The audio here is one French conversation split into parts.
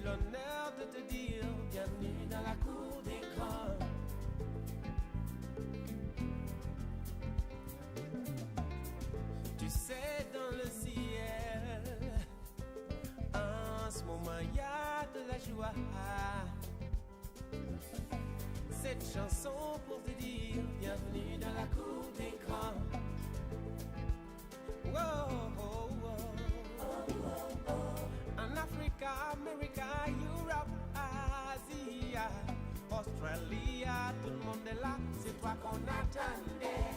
l'honneur de te dire bienvenue dans la cour des grands. Tu sais, dans le ciel, en ce moment il y a de la joie. Cette chanson pour te dire bienvenue dans la cour des grands. Whoa, whoa, whoa. En Afrique, Amérique, Europe, Asie, Australie, tout le monde est là, c'est toi qu'on attendait.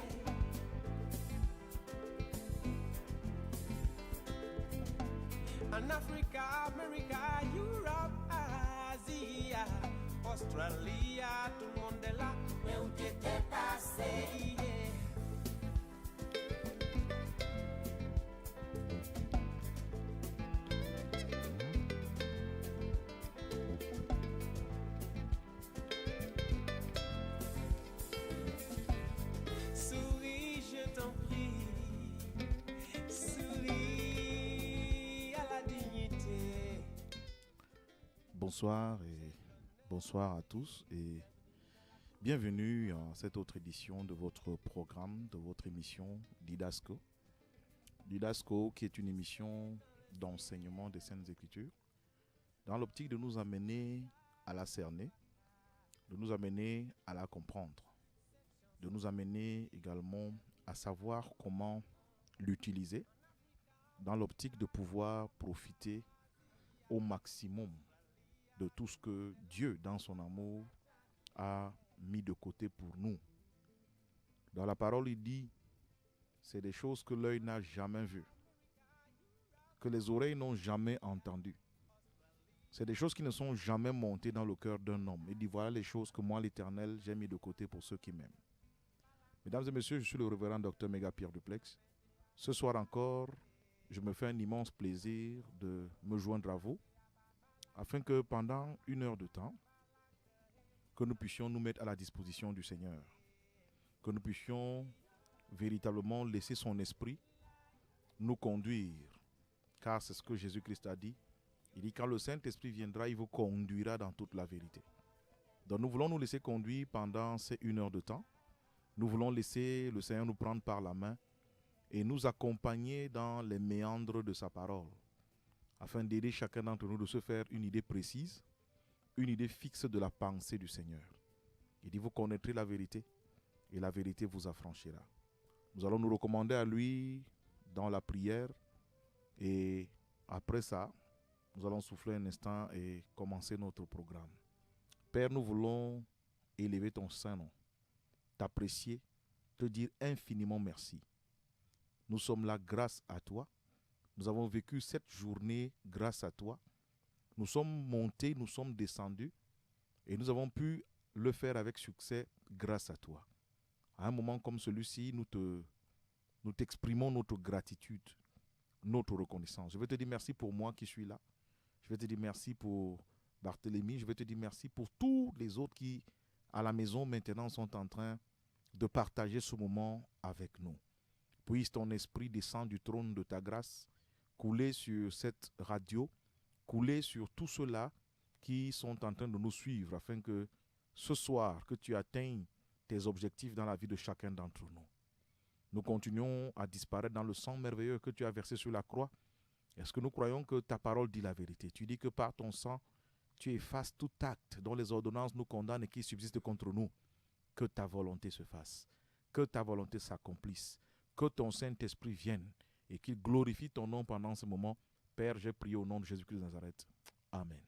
En Afrique, Amérique, Europe, Asie, Australie, tout le monde est là, mais où t'étais passé hier? Souris, je t'en prie, souris à la dignité. Bonsoir et bonsoir à tous et bienvenue à cette autre édition de votre programme, de votre émission Didasco. Didasco qui est une émission d'enseignement des Saintes Écritures dans l'optique de nous amener à la cerner, de nous amener à la comprendre, de nous amener également à savoir comment l'utiliser dans l'optique de pouvoir profiter au maximum de tout ce que Dieu, dans son amour, a mis de côté pour nous. Dans la parole, il dit, c'est des choses que l'œil n'a jamais vues, que les oreilles n'ont jamais entendues. C'est des choses qui ne sont jamais montées dans le cœur d'un homme. Il dit, voilà les choses que moi, l'Éternel, j'ai mis de côté pour ceux qui m'aiment. Mesdames et messieurs, je suis le révérend Dr Méga Pierre Duplex. Ce soir encore, je me fais un immense plaisir de me joindre à vous afin que pendant 1 heure de temps, que nous puissions nous mettre à la disposition du Seigneur, que nous puissions véritablement laisser son esprit nous conduire, car c'est ce que Jésus-Christ a dit. Il dit, quand le Saint-Esprit viendra, il vous conduira dans toute la vérité. Donc nous voulons nous laisser conduire pendant ces 1 heure de temps. Nous voulons laisser le Seigneur nous prendre par la main et nous accompagner dans les méandres de sa parole, afin d'aider chacun d'entre nous de se faire une idée précise, une idée fixe de la pensée du Seigneur. Il dit, vous connaîtrez la vérité et la vérité vous affranchira. Nous allons nous recommander à lui dans la prière et après ça, nous allons souffler un instant et commencer notre programme. Père, nous voulons élever ton saint nom, t'apprécier, te dire infiniment merci. Nous sommes là grâce à toi. Nous avons vécu cette journée grâce à toi. Nous sommes montés, nous sommes descendus et nous avons pu le faire avec succès grâce à toi. À un moment comme celui-ci, nous t'exprimons notre gratitude, notre reconnaissance. Je veux te dire merci pour moi qui suis là. Je veux te dire merci pour Barthélemy. Je veux te dire merci pour tous les autres qui, à la maison maintenant, sont en train de partager ce moment avec nous. Puisse ton esprit descendre du trône de ta grâce, couler sur cette radio, couler sur tous ceux-là qui sont en train de nous suivre afin que ce soir, que tu atteignes tes objectifs dans la vie de chacun d'entre nous. Nous continuons à disparaître dans le sang merveilleux que tu as versé sur la croix. Est-ce que nous croyons que ta parole dit la vérité? Tu dis que par ton sang, tu effaces tout acte dont les ordonnances nous condamnent et qui subsistent contre nous. Que ta volonté se fasse, que ta volonté s'accomplisse, que ton Saint-Esprit vienne et qu'il glorifie ton nom pendant ce moment. Père, j'ai prié au nom de Jésus-Christ de Nazareth. Amen.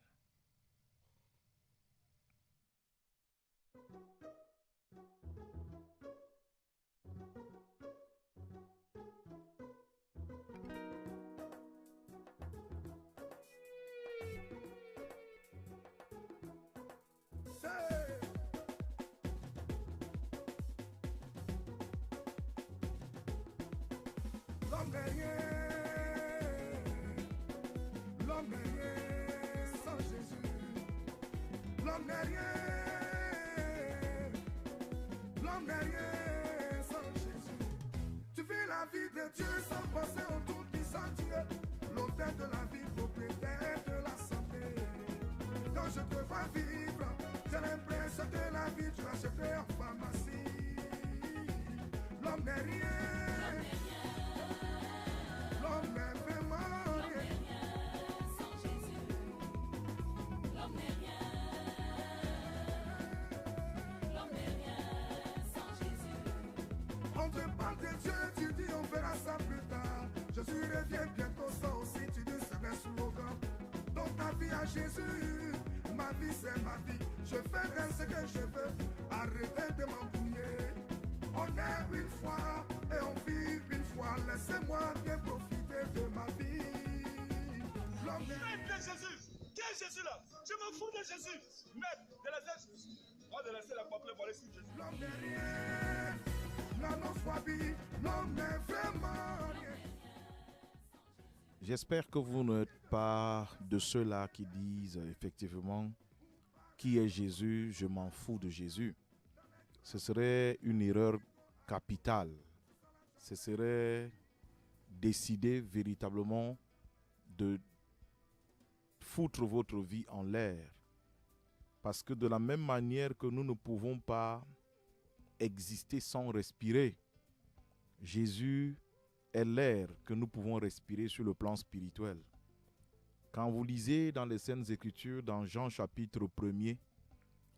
L'homme n'est rien sans Jésus. L'homme n'est rien. L'homme n'est rien sans Jésus. Tu vis la vie de Dieu sans penser au tout puissant Dieu. L'auteur de la vie, propriétaire de la santé. J'ai l'impression que la vie tu l'as achetée en pharmacie. L'homme n'est rien. L'homme n'est vraiment rien. On te parle de Dieu, tu dis on verra ça plus tard. Jésus revient bientôt, ça aussi tu dis c'est un slogan. Dans ta vie à Jésus, ma vie c'est ma vie. Je ferai ce que je veux, arrêtez de m'embrouiller. On est une fois et on vit une fois. Laissez-moi bien profiter de ma vie. L'homme Qui est Jésus? Qui est Jésus là? Je m'en fous de Jésus. Mais de laisser, moi de laisser la peuple voler sur Jésus. l'homme n'est rien. L'anophobe, l'homme n'est vraiment rien. J'espère que vous n'êtes pas de ceux-là qui disent effectivement qui est Jésus, je m'en fous de Jésus. Ce serait une erreur capitale. Ce serait décider véritablement de foutre votre vie en l'air. Parce que de la même manière que nous ne pouvons pas exister sans respirer, Jésus est l'air que nous pouvons respirer sur le plan spirituel. Quand vous lisez dans les Saintes Écritures, dans Jean chapitre 1er,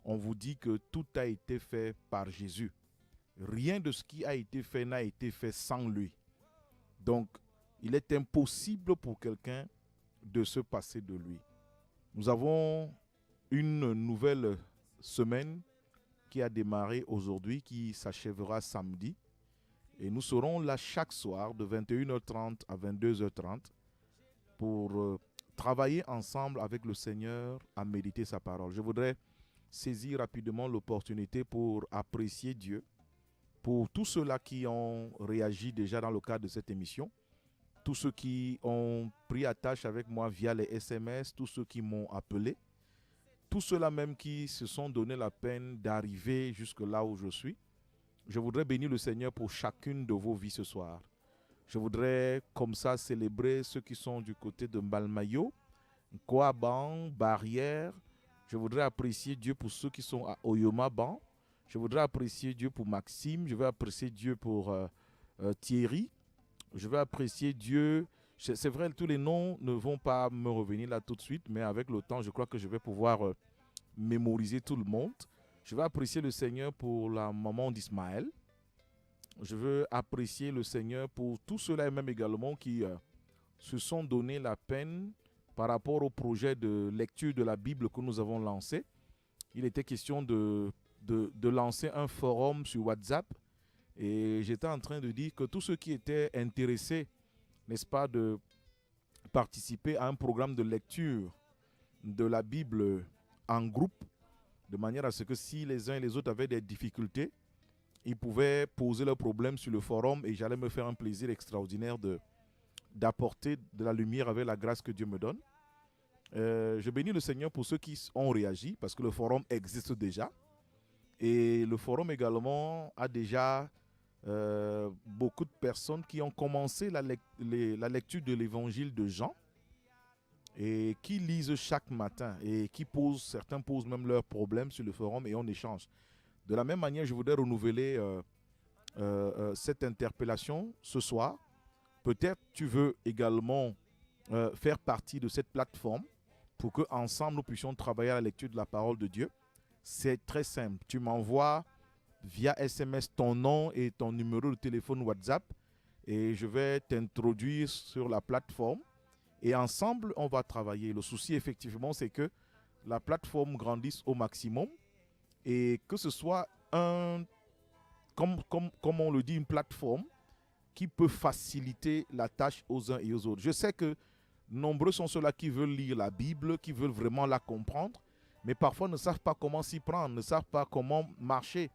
on vous dit que tout a été fait par Jésus. Rien de ce qui a été fait n'a été fait sans lui. Donc, il est impossible pour quelqu'un de se passer de lui. Nous avons une nouvelle semaine qui a démarré aujourd'hui, qui s'achèvera samedi. Et nous serons là chaque soir de 21h30 à 22h30 pour travailler ensemble avec le Seigneur à méditer sa parole. Je voudrais saisir rapidement l'opportunité pour apprécier Dieu, pour tous ceux-là qui ont réagi déjà dans le cadre de cette émission, tous ceux qui ont pris attache avec moi via les SMS, tous ceux qui m'ont appelé, tous ceux-là même qui se sont donné la peine d'arriver jusque là où je suis. Je voudrais bénir le Seigneur pour chacune de vos vies ce soir. Je voudrais comme ça célébrer ceux qui sont du côté de Mbalmayo, Kouaban, Barrière. Je voudrais apprécier Dieu pour ceux qui sont à Oyomaban. Je voudrais apprécier Dieu pour Maxime. Je vais apprécier Dieu pour Thierry. Je vais apprécier Dieu. C'est vrai, tous les noms ne vont pas me revenir là tout de suite, mais avec le temps, je crois que je vais pouvoir mémoriser tout le monde. Je vais apprécier le Seigneur pour la maman d'Ismaël. Je veux apprécier le Seigneur pour tous ceux-là et même également qui se sont donné la peine par rapport au projet de lecture de la Bible que nous avons lancé. Il était question de lancer un forum sur WhatsApp et j'étais en train de dire que tous ceux qui étaient intéressés, n'est-ce pas, de participer à un programme de lecture de la Bible en groupe, de manière à ce que si les uns et les autres avaient des difficultés, ils pouvaient poser leurs problèmes sur le forum et j'allais me faire un plaisir extraordinaire d'apporter de la lumière avec la grâce que Dieu me donne. Je bénis le Seigneur pour ceux qui ont réagi parce que le forum existe déjà. Et le forum également a déjà beaucoup de personnes qui ont commencé la lecture de l'évangile de Jean et qui lisent chaque matin et qui certains posent même leurs problèmes sur le forum et on échange. De la même manière, je voudrais renouveler cette interpellation ce soir. Peut-être tu veux également faire partie de cette plateforme pour qu'ensemble nous puissions travailler à la lecture de la parole de Dieu. C'est très simple. Tu m'envoies via SMS ton nom et ton numéro de téléphone WhatsApp et je vais t'introduire sur la plateforme et ensemble on va travailler. Le souci effectivement c'est que la plateforme grandisse au maximum et que ce soit comme on le dit, une plateforme qui peut faciliter la tâche aux uns et aux autres. Je sais que nombreux sont ceux-là qui veulent lire la Bible, qui veulent vraiment la comprendre, mais parfois ne savent pas comment s'y prendre, ne savent pas comment marcher.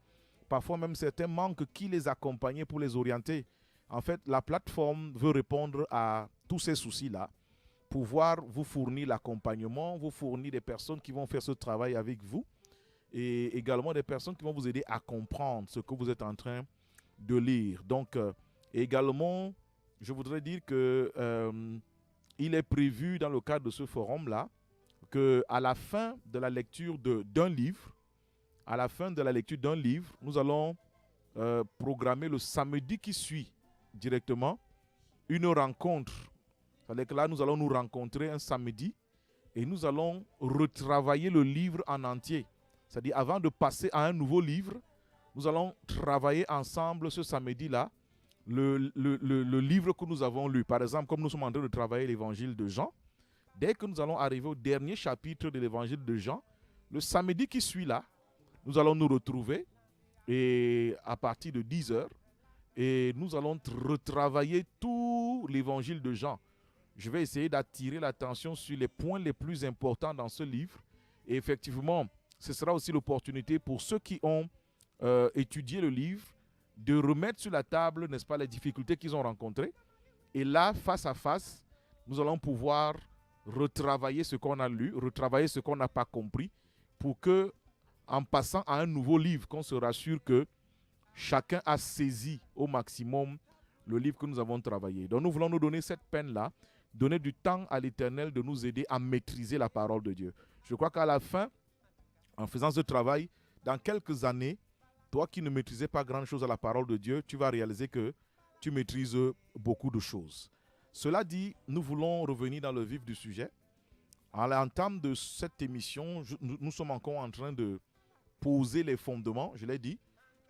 Parfois même certains manquent qui les accompagne pour les orienter. En fait, la plateforme veut répondre à tous ces soucis-là, pouvoir vous fournir l'accompagnement, vous fournir des personnes qui vont faire ce travail avec vous et également des personnes qui vont vous aider à comprendre ce que vous êtes en train de lire. Donc, également, je voudrais dire que il est prévu dans le cadre de ce forum-là qu'à la fin de la lecture d'un livre, à la fin de la lecture d'un livre, nous allons programmer le samedi qui suit directement une rencontre. C'est-à-dire que là, nous allons nous rencontrer un samedi et nous allons retravailler le livre en entier. C'est-à-dire, avant de passer à un nouveau livre, nous allons travailler ensemble ce samedi-là le livre que nous avons lu. Par exemple, comme nous sommes en train de travailler l'évangile de Jean, dès que nous allons arriver au dernier chapitre de l'évangile de Jean, le samedi qui suit là, nous allons nous retrouver et à partir de 10h et nous allons retravailler tout l'évangile de Jean. Je vais essayer d'attirer l'attention sur les points les plus importants dans ce livre. Et effectivement, ce sera aussi l'opportunité pour ceux qui ont étudié le livre de remettre sur la table, n'est-ce pas, les difficultés qu'ils ont rencontrées. Et là, face à face, nous allons pouvoir retravailler ce qu'on a lu, retravailler ce qu'on n'a pas compris, pour que, en passant à un nouveau livre, qu'on se rassure que chacun a saisi au maximum le livre que nous avons travaillé. Donc nous voulons nous donner cette peine-là, donner du temps à l'Éternel de nous aider à maîtriser la parole de Dieu. Je crois qu'à la fin, en faisant ce travail, dans quelques années, toi qui ne maîtrisais pas grand-chose à la parole de Dieu, tu vas réaliser que tu maîtrises beaucoup de choses. Cela dit, nous voulons revenir dans le vif du sujet. À l'entame de cette émission, nous sommes encore en train de poser les fondements, je l'ai dit.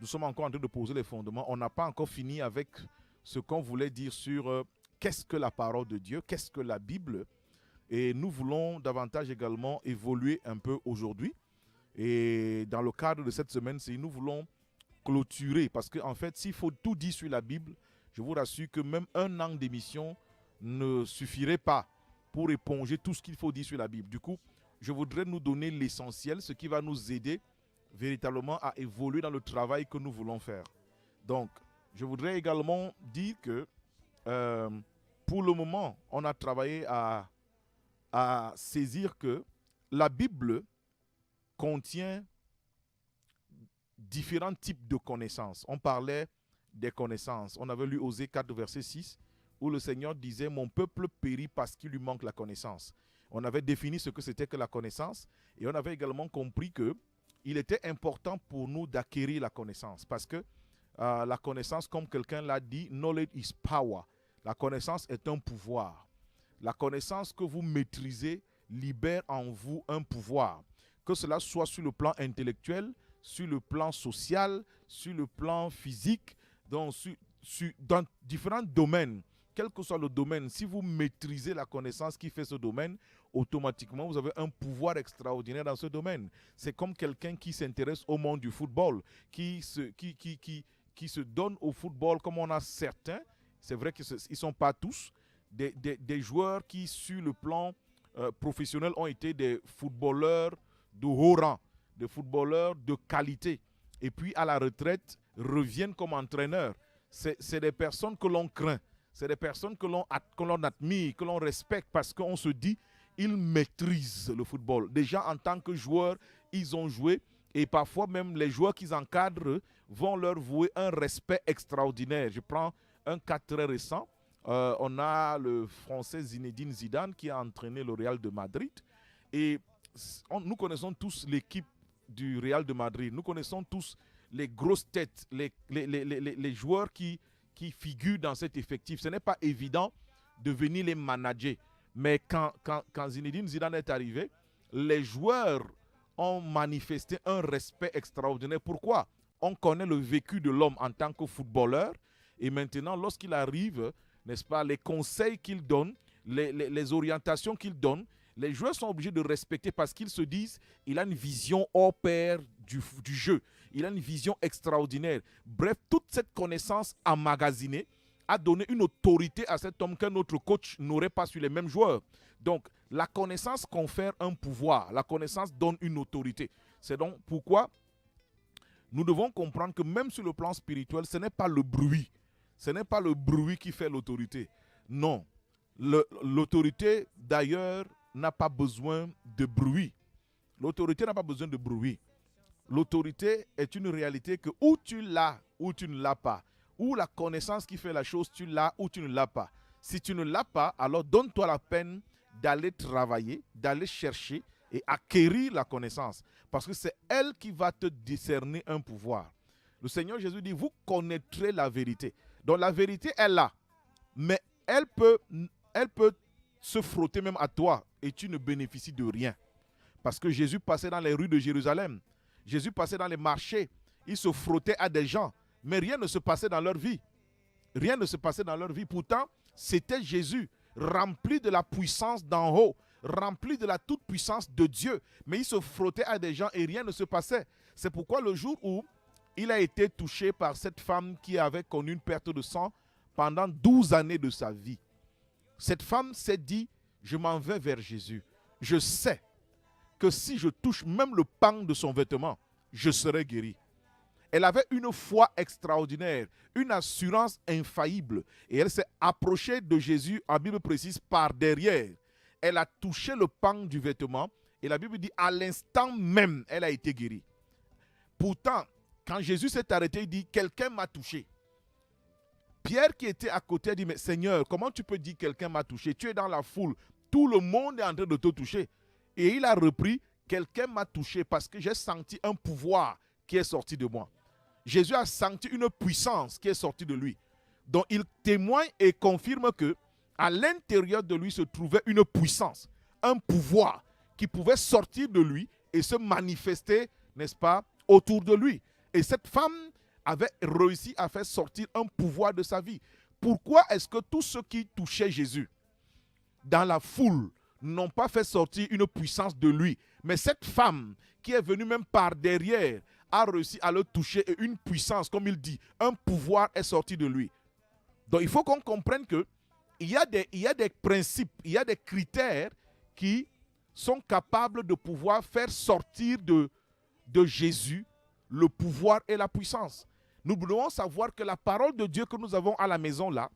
Nous sommes encore en train de poser les fondements. On n'a pas encore fini avec ce qu'on voulait dire sur qu'est-ce que la parole de Dieu, qu'est-ce que la Bible. Et nous voulons davantage également évoluer un peu aujourd'hui. Et dans le cadre de cette semaine-ci, nous voulons clôturer. Parce qu'en fait, s'il faut tout dire sur la Bible, je vous rassure que même un an d'émission ne suffirait pas pour éponger tout ce qu'il faut dire sur la Bible. Du coup, je voudrais nous donner l'essentiel, ce qui va nous aider véritablement à évoluer dans le travail que nous voulons faire. Donc, je voudrais également dire que pour le moment, on a travaillé à saisir que la Bible contient différents types de connaissances. On parlait des connaissances. On avait lu Osée 4, verset 6, où le Seigneur disait « Mon peuple périt parce qu'il lui manque la connaissance ». On avait défini ce que c'était que la connaissance et on avait également compris qu'il était important pour nous d'acquérir la connaissance parce que la connaissance, comme quelqu'un l'a dit, « Knowledge is power ». La connaissance est un pouvoir. La connaissance que vous maîtrisez libère en vous un pouvoir. Que cela soit sur le plan intellectuel, sur le plan social, sur le plan physique, dans différents domaines. Quel que soit le domaine, si vous maîtrisez la connaissance qui fait ce domaine, automatiquement, vous avez un pouvoir extraordinaire dans ce domaine. C'est comme quelqu'un qui s'intéresse au monde du football, qui se donne au football comme on a certains, c'est vrai qu'ils ne sont pas tous, des joueurs qui, sur le plan professionnel, ont été des footballeurs de haut rang, des footballeurs de qualité. Et puis, à la retraite, reviennent comme entraîneurs. C'est des personnes que l'on craint. C'est des personnes que l'on admire, que l'on respecte parce qu'on se dit, ils maîtrisent le football. Déjà, en tant que joueurs, ils ont joué et parfois même les joueurs qu'ils encadrent vont leur vouer un respect extraordinaire. Je prends un cas très récent. On a le Français Zinedine Zidane qui a entraîné le Real de Madrid. Et nous connaissons tous l'équipe du Real de Madrid. Nous connaissons tous les grosses têtes, les joueurs qui figurent dans cet effectif. Ce n'est pas évident de venir les manager. Mais quand Zinedine Zidane est arrivé, les joueurs ont manifesté un respect extraordinaire. Pourquoi? On connaît le vécu de l'homme en tant que footballeur. Et maintenant, lorsqu'il arrive, n'est-ce pas, les conseils qu'il donne, les orientations qu'il donne, les joueurs sont obligés de respecter parce qu'ils se disent il a une vision hors pair du jeu. Il a une vision extraordinaire. Bref, toute cette connaissance emmagasinée a donné une autorité à cet homme qu'un autre coach n'aurait pas sur les mêmes joueurs. Donc, la connaissance confère un pouvoir. La connaissance donne une autorité. C'est donc pourquoi nous devons comprendre que même sur le plan spirituel, ce n'est pas le bruit. Ce n'est pas le bruit qui fait l'autorité. Non. L'autorité, d'ailleurs, n'a pas besoin de bruit. L'autorité n'a pas besoin de bruit. L'autorité est une réalité que ou tu l'as ou tu ne l'as pas. Ou la connaissance qui fait la chose, tu l'as ou tu ne l'as pas. Si tu ne l'as pas, alors donne-toi la peine d'aller travailler, d'aller chercher et acquérir la connaissance. Parce que c'est elle qui va te discerner un pouvoir. Le Seigneur Jésus dit, vous connaîtrez la vérité. Donc la vérité est là. Mais elle peut se frotter même à toi et tu ne bénéficies de rien. Parce que Jésus passait dans les rues de Jérusalem. Jésus passait dans les marchés. Il se frottait à des gens. Mais rien ne se passait dans leur vie. Rien ne se passait dans leur vie. Pourtant, c'était Jésus, rempli de la puissance d'en haut, rempli de la toute-puissance de Dieu. Mais il se frottait à des gens et rien ne se passait. C'est pourquoi le jour où il a été touché par cette femme qui avait connu une perte de sang pendant 12 années de sa vie, cette femme s'est dit, je m'en vais vers Jésus. Je sais que si je touche même le pan de son vêtement, je serai guéri. Elle avait une foi extraordinaire, une assurance infaillible. Et elle s'est approchée de Jésus, en Bible précise, par derrière. Elle a touché le pan du vêtement et la Bible dit, à l'instant même, elle a été guérie. Pourtant, quand Jésus s'est arrêté, il dit, quelqu'un m'a touché. Pierre qui était à côté a dit, mais Seigneur, comment tu peux dire quelqu'un m'a touché? Tu es dans la foule, tout le monde est en train de te toucher. Et il a repris, quelqu'un m'a touché parce que j'ai senti un pouvoir qui est sorti de moi. Jésus a senti une puissance qui est sortie de lui. Donc il témoigne et confirme que à l'intérieur de lui se trouvait une puissance, un pouvoir qui pouvait sortir de lui et se manifester, n'est-ce pas, autour de lui. Et cette femme avait réussi à faire sortir un pouvoir de sa vie. Pourquoi est-ce que tous ceux qui touchaient Jésus dans la foule n'ont pas fait sortir une puissance de lui? Mais cette femme qui est venue même par derrière a réussi à le toucher et une puissance, comme il dit, un pouvoir est sorti de lui. Donc il faut qu'on comprenne que il y a des principes, il y a des critères qui sont capables de pouvoir faire sortir de Jésus le pouvoir et la puissance. Nous devons savoir que la parole de Dieu que nous avons à la maison là,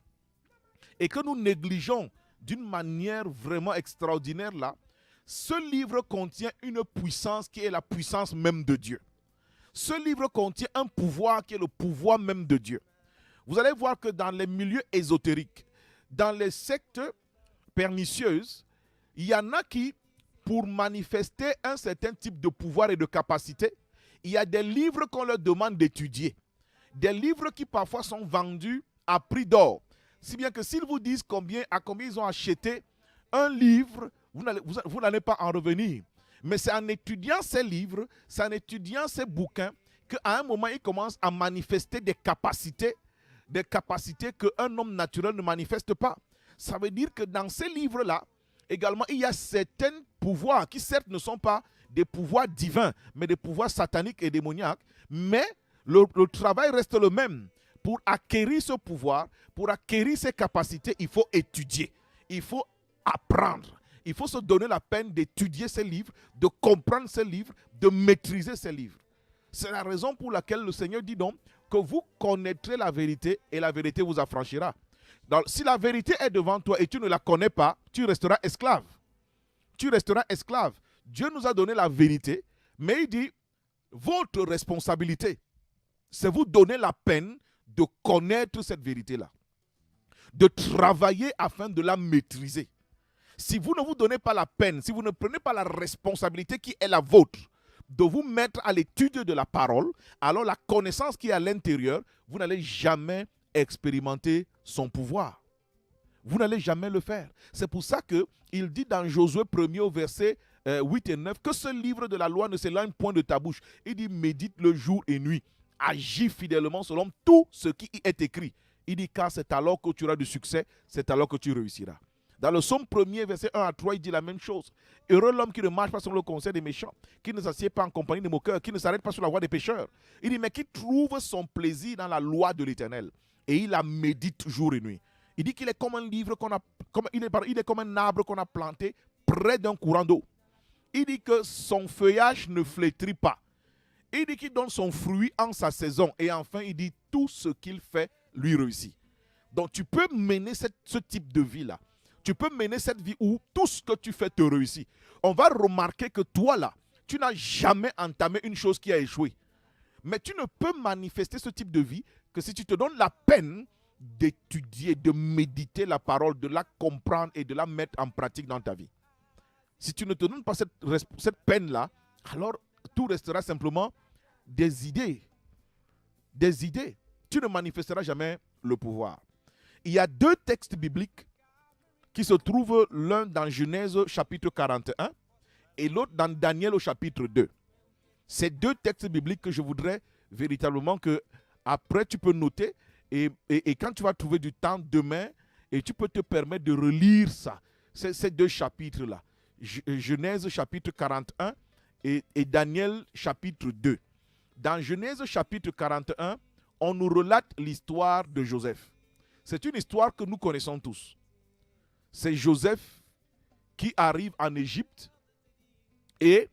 et que nous négligeons d'une manière vraiment extraordinaire là, ce livre contient une puissance qui est la puissance même de Dieu. Ce livre contient un pouvoir qui est le pouvoir même de Dieu. Vous allez voir que dans les milieux ésotériques, dans les sectes pernicieuses, il y en a qui, pour manifester un certain type de pouvoir et de capacité, il y a des livres qu'on leur demande d'étudier. Des livres qui parfois sont vendus à prix d'or. Si bien que s'ils vous disent à combien ils ont acheté un livre, vous n'allez pas en revenir. Mais c'est en étudiant ces livres, c'est en étudiant ces bouquins, qu'à un moment, ils commencent à manifester des capacités qu'un homme naturel ne manifeste pas. Ça veut dire que dans ces livres-là, également, il y a certains pouvoirs qui certes ne sont pas des pouvoirs divins, mais des pouvoirs sataniques et démoniaques, mais le travail reste le même. Pour acquérir ce pouvoir, pour acquérir ces capacités, il faut étudier, il faut apprendre. Il faut se donner la peine d'étudier ces livres, de comprendre ces livres, de maîtriser ces livres. C'est la raison pour laquelle le Seigneur dit donc que vous connaîtrez la vérité et la vérité vous affranchira. Donc, si la vérité est devant toi et tu ne la connais pas, tu resteras esclave. Tu resteras esclave. Dieu nous a donné la vérité, mais il dit, votre responsabilité, c'est vous donner la peine de connaître cette vérité-là, de travailler afin de la maîtriser. Si vous ne vous donnez pas la peine, si vous ne prenez pas la responsabilité qui est la vôtre, de vous mettre à l'étude de la parole, alors la connaissance qui est à l'intérieur, vous n'allez jamais expérimenter son pouvoir. Vous n'allez jamais le faire. C'est pour ça qu'il dit dans Josué 1er au verset 8 et 9 que ce livre de la loi ne s'éloigne point de ta bouche. Il dit médite le jour et nuit. Agis fidèlement selon tout ce qui y est écrit. Il dit car c'est alors que tu auras du succès, c'est alors que tu réussiras. Dans le psaume 1er, verset 1 à 3, il dit la même chose. Heureux l'homme qui ne marche pas selon le conseil des méchants, qui ne s'assied pas en compagnie des moqueurs, qui ne s'arrête pas sur la voie des pécheurs. Il dit, mais qui trouve son plaisir dans la loi de l'Éternel. Et il la médite jour et nuit. Il dit qu'il est comme un livre il est comme un arbre qu'on a planté près d'un courant d'eau. Il dit que son feuillage ne flétrit pas. Il dit qu'il donne son fruit en sa saison. Et enfin, il dit tout ce qu'il fait lui réussit. Donc tu peux mener ce type de vie-là. Tu peux mener cette vie où tout ce que tu fais te réussit. On va remarquer que toi là, tu n'as jamais entamé une chose qui a échoué. Mais tu ne peux manifester ce type de vie que si tu te donnes la peine d'étudier, de méditer la parole, de la comprendre et de la mettre en pratique dans ta vie. si tu ne te donnes pas cette peine-là, alors tout restera simplement des idées. Des idées. Tu ne manifesteras jamais le pouvoir. Il y a 2 textes bibliques qui se trouvent, l'un dans Genèse chapitre 41 et l'autre dans Daniel au chapitre 2. Ces 2 textes bibliques que je voudrais véritablement que après tu peux noter et quand tu vas trouver du temps demain, et tu peux te permettre de relire ça, ces 2 chapitres-là. Genèse chapitre 41 et Daniel chapitre 2. Dans Genèse chapitre 41, on nous relate l'histoire de Joseph. C'est une histoire que nous connaissons tous. C'est Joseph qui arrive en Égypte et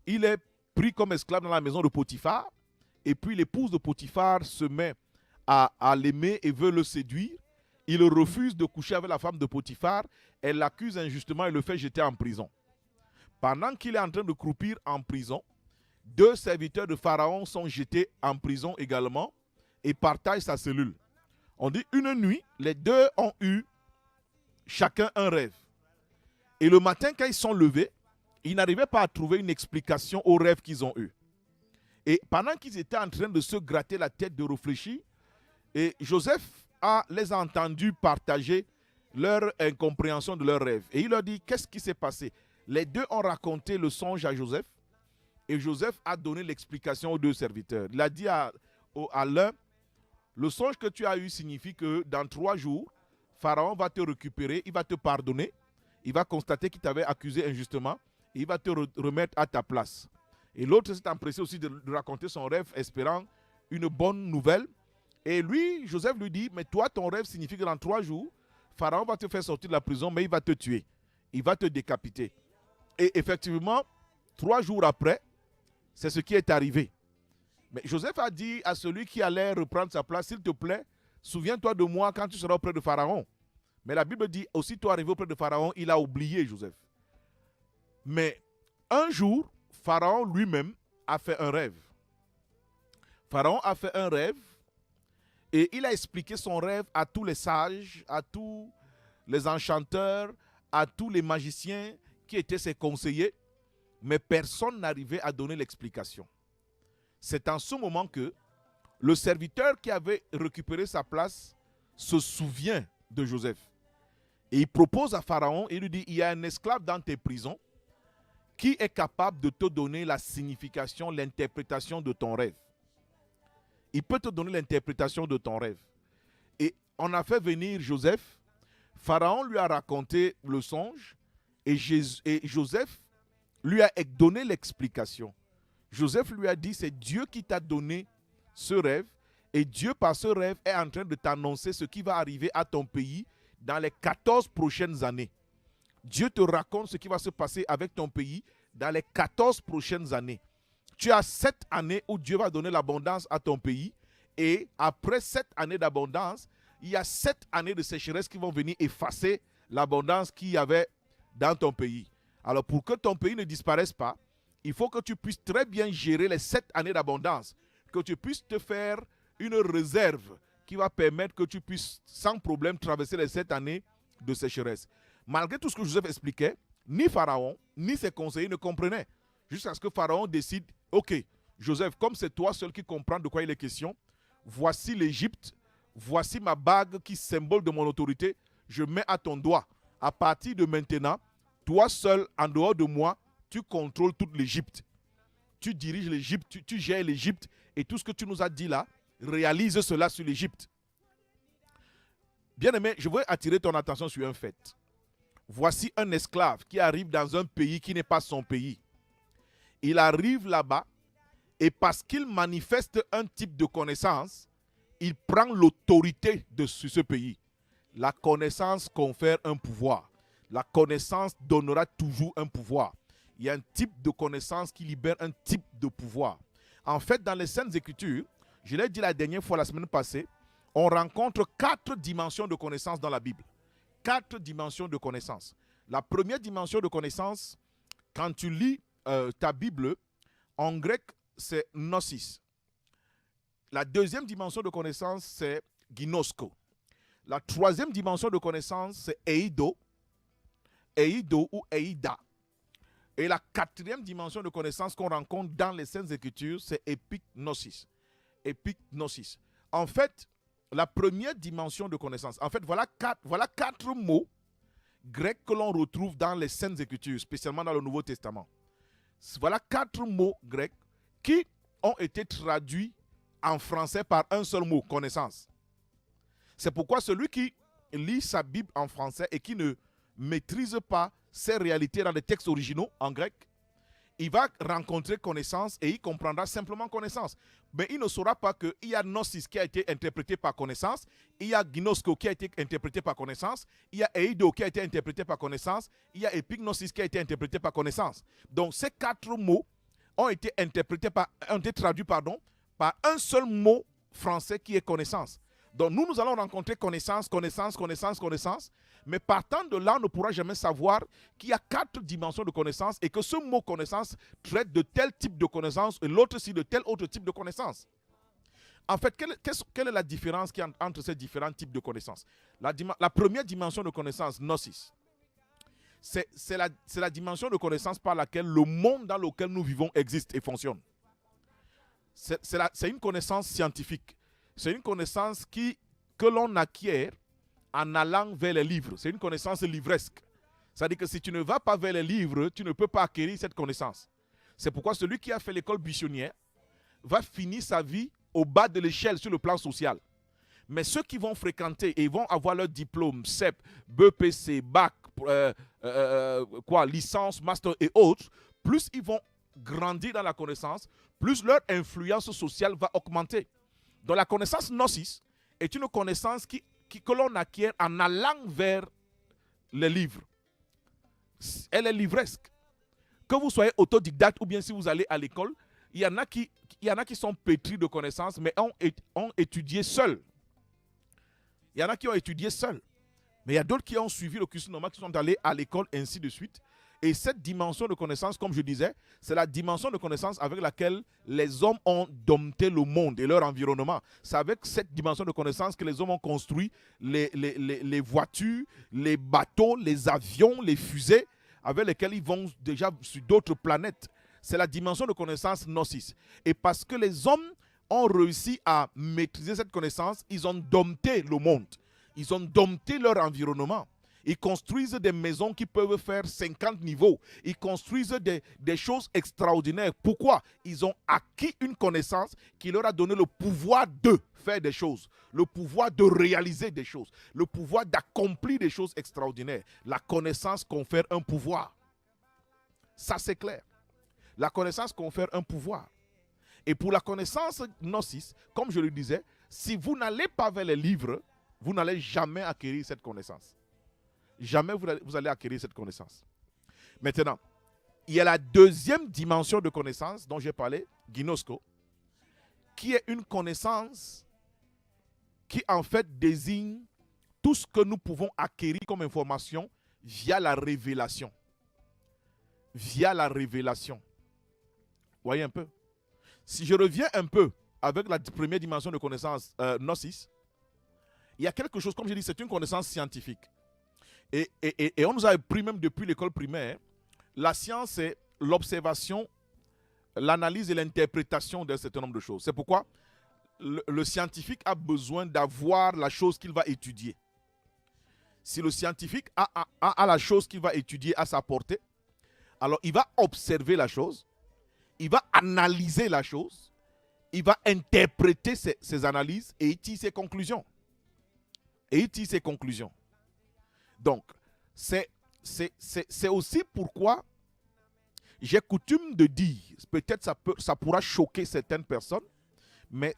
il est pris comme esclave dans la maison de Potiphar. Et puis l'épouse de Potiphar se met à l'aimer et veut le séduire. Il refuse de coucher avec la femme de Potiphar. Elle l'accuse injustement et le fait jeter en prison. Pendant qu'il est en train de croupir en prison, 2 serviteurs de Pharaon sont jetés en prison également et partagent sa cellule. On dit une nuit, les 2 ont eu chacun un rêve. Et le matin, quand ils sont levés, ils n'arrivaient pas à trouver une explication au rêve qu'ils ont eu. Et pendant qu'ils étaient en train de se gratter la tête, de réfléchir, et Joseph les a entendus partager leur incompréhension de leur rêve. Et il leur dit, qu'est-ce qui s'est passé? Les 2 ont raconté le songe à Joseph, et Joseph a donné l'explication aux 2 serviteurs. Il a dit à l'un, le songe que tu as eu signifie que dans 3 jours, Pharaon va te récupérer, il va te pardonner, il va constater qu'il t'avait accusé injustement, et il va te remettre à ta place. Et l'autre s'est empressé aussi de raconter son rêve, espérant une bonne nouvelle. Et lui, Joseph lui dit, mais toi, ton rêve signifie que dans 3 jours, Pharaon va te faire sortir de la prison, mais il va te tuer. Il va te décapiter. Et effectivement, 3 jours après, c'est ce qui est arrivé. Mais Joseph a dit à celui qui allait reprendre sa place, s'il te plaît, souviens-toi de moi quand tu seras auprès de Pharaon. Mais la Bible dit, aussitôt arrivé auprès de Pharaon, il a oublié Joseph. Mais un jour, Pharaon lui-même a fait un rêve. Pharaon a fait un rêve et il a expliqué son rêve à tous les sages, à tous les enchanteurs, à tous les magiciens qui étaient ses conseillers, mais personne n'arrivait à donner l'explication. C'est en ce moment que le serviteur qui avait récupéré sa place se souvient de Joseph. Et il propose à Pharaon, il lui dit, il y a un esclave dans tes prisons qui est capable de te donner la signification, l'interprétation de ton rêve. Il peut te donner l'interprétation de ton rêve. Et on a fait venir Joseph. Pharaon lui a raconté le songe et Joseph lui a donné l'explication. Joseph lui a dit, c'est Dieu qui t'a donné ce rêve et Dieu par ce rêve est en train de t'annoncer ce qui va arriver à ton pays dans les 14 prochaines années. Dieu te raconte ce qui va se passer avec ton pays dans les 14 prochaines années. Tu as 7 années où Dieu va donner l'abondance à ton pays et après 7 années d'abondance, il y a 7 années de sécheresse qui vont venir effacer l'abondance qu'il y avait dans ton pays. Alors pour que ton pays ne disparaisse pas, il faut que tu puisses très bien gérer les 7 années d'abondance, que tu puisses te faire une réserve qui va permettre que tu puisses sans problème traverser les 7 années de sécheresse. Malgré tout ce que Joseph expliquait, ni Pharaon, ni ses conseillers ne comprenaient. Jusqu'à ce que Pharaon décide, ok, Joseph, comme c'est toi seul qui comprends de quoi il est question, voici l'Égypte, voici ma bague qui symbole de mon autorité, je mets à ton doigt. À partir de maintenant, toi seul, en dehors de moi, tu contrôles toute l'Égypte. Tu diriges l'Égypte, tu gères l'Égypte et tout ce que tu nous as dit là, réalise cela sur l'Égypte. Bien-aimé, je veux attirer ton attention sur un fait. Voici un esclave qui arrive dans un pays qui n'est pas son pays. Il arrive là-bas et parce qu'il manifeste un type de connaissance, il prend l'autorité sur ce pays. La connaissance confère un pouvoir. La connaissance donnera toujours un pouvoir. Il y a un type de connaissance qui libère un type de pouvoir. En fait, dans les Saintes Écritures, je l'ai dit la dernière fois, la semaine passée, on rencontre 4 dimensions de connaissance dans la Bible. 4 dimensions de connaissance. La première dimension de connaissance, quand tu lis ta Bible, en grec, c'est gnosis. La deuxième dimension de connaissance, c'est ginosko. La troisième dimension de connaissance, c'est eido. Eido ou eida. Et la quatrième dimension de connaissance qu'on rencontre dans les Saintes Écritures, c'est epignosis. Epignosis. En fait, la première dimension de connaissance, en fait, voilà quatre mots grecs que l'on retrouve dans les Saintes Écritures, spécialement dans le Nouveau Testament. Voilà 4 mots grecs qui ont été traduits en français par un seul mot, connaissance. C'est pourquoi celui qui lit sa Bible en français et qui ne maîtrise pas ces réalités dans les textes originaux en grec, il va rencontrer connaissance et il comprendra simplement connaissance. Mais il ne saura pas qu'il y a gnosis qui a été interprété par connaissance, il y a gnosko qui a été interprété par connaissance, il y a eido qui a été interprété par connaissance, il y a epignosis qui a été interprété par connaissance. Donc ces 4 mots ont été traduits par un seul mot français qui est connaissance. Donc nous allons rencontrer connaissance, mais partant de là, on ne pourra jamais savoir qu'il y a 4 dimensions de connaissance et que ce mot connaissance traite de tel type de connaissance et l'autre aussi de tel autre type de connaissance. En fait, quelle est la différence qu'il y a entre ces différents types de connaissances? La première dimension de connaissance, gnosis, c'est la dimension de connaissance par laquelle le monde dans lequel nous vivons existe et fonctionne. C'est une connaissance scientifique. C'est une connaissance que l'on acquiert en allant vers les livres. C'est une connaissance livresque. C'est-à-dire que si tu ne vas pas vers les livres, tu ne peux pas acquérir cette connaissance. C'est pourquoi celui qui a fait l'école buissonnière va finir sa vie au bas de l'échelle sur le plan social. Mais ceux qui vont fréquenter et vont avoir leur diplôme, CEP, BPC, Bac, licence, master et autres, plus ils vont grandir dans la connaissance, plus leur influence sociale va augmenter. Donc la connaissance gnosis est une connaissance que l'on acquiert en allant vers les livres. Elle est livresque. Que vous soyez autodidacte ou bien si vous allez à l'école, il y en a qui sont pétris de connaissances mais ont étudié seuls. Il y en a qui ont étudié seuls. Mais il y a d'autres qui ont suivi le cursus normal, qui sont allés à l'école, ainsi de suite. Et cette dimension de connaissance, comme je disais, c'est la dimension de connaissance avec laquelle les hommes ont dompté le monde et leur environnement. C'est avec cette dimension de connaissance que les hommes ont construit les voitures, les bateaux, les avions, les fusées, avec lesquels ils vont déjà sur d'autres planètes. C'est la dimension de connaissance gnosis. Et parce que les hommes ont réussi à maîtriser cette connaissance, ils ont dompté le monde. Ils ont dompté leur environnement. Ils construisent des maisons qui peuvent faire 50 niveaux. Ils construisent des choses extraordinaires. Pourquoi? Ils ont acquis une connaissance qui leur a donné le pouvoir de faire des choses, le pouvoir de réaliser des choses, le pouvoir d'accomplir des choses extraordinaires. La connaissance confère un pouvoir. Ça, c'est clair. La connaissance confère un pouvoir. Et pour la connaissance gnosis, comme je le disais, si vous n'allez pas vers les livres, vous n'allez jamais acquérir cette connaissance. Jamais vous allez acquérir cette connaissance. Maintenant, il y a la deuxième dimension de connaissance dont j'ai parlé, ginosko, qui est une connaissance qui en fait désigne tout ce que nous pouvons acquérir comme information via la révélation. Via la révélation. Voyez un peu. Si je reviens un peu avec la première dimension de connaissance, gnosis, il y a quelque chose, comme je dis, c'est une connaissance scientifique. Et on nous a appris même depuis l'école primaire, la science c'est l'observation, l'analyse et l'interprétation d'un certain nombre de choses. C'est pourquoi le scientifique a besoin d'avoir la chose qu'il va étudier. Si le scientifique a la chose qu'il va étudier à sa portée, alors il va observer la chose, il va analyser la chose, il va interpréter ses analyses et il tire ses conclusions. Donc, c'est aussi pourquoi j'ai coutume de dire, peut-être ça pourra choquer certaines personnes, mais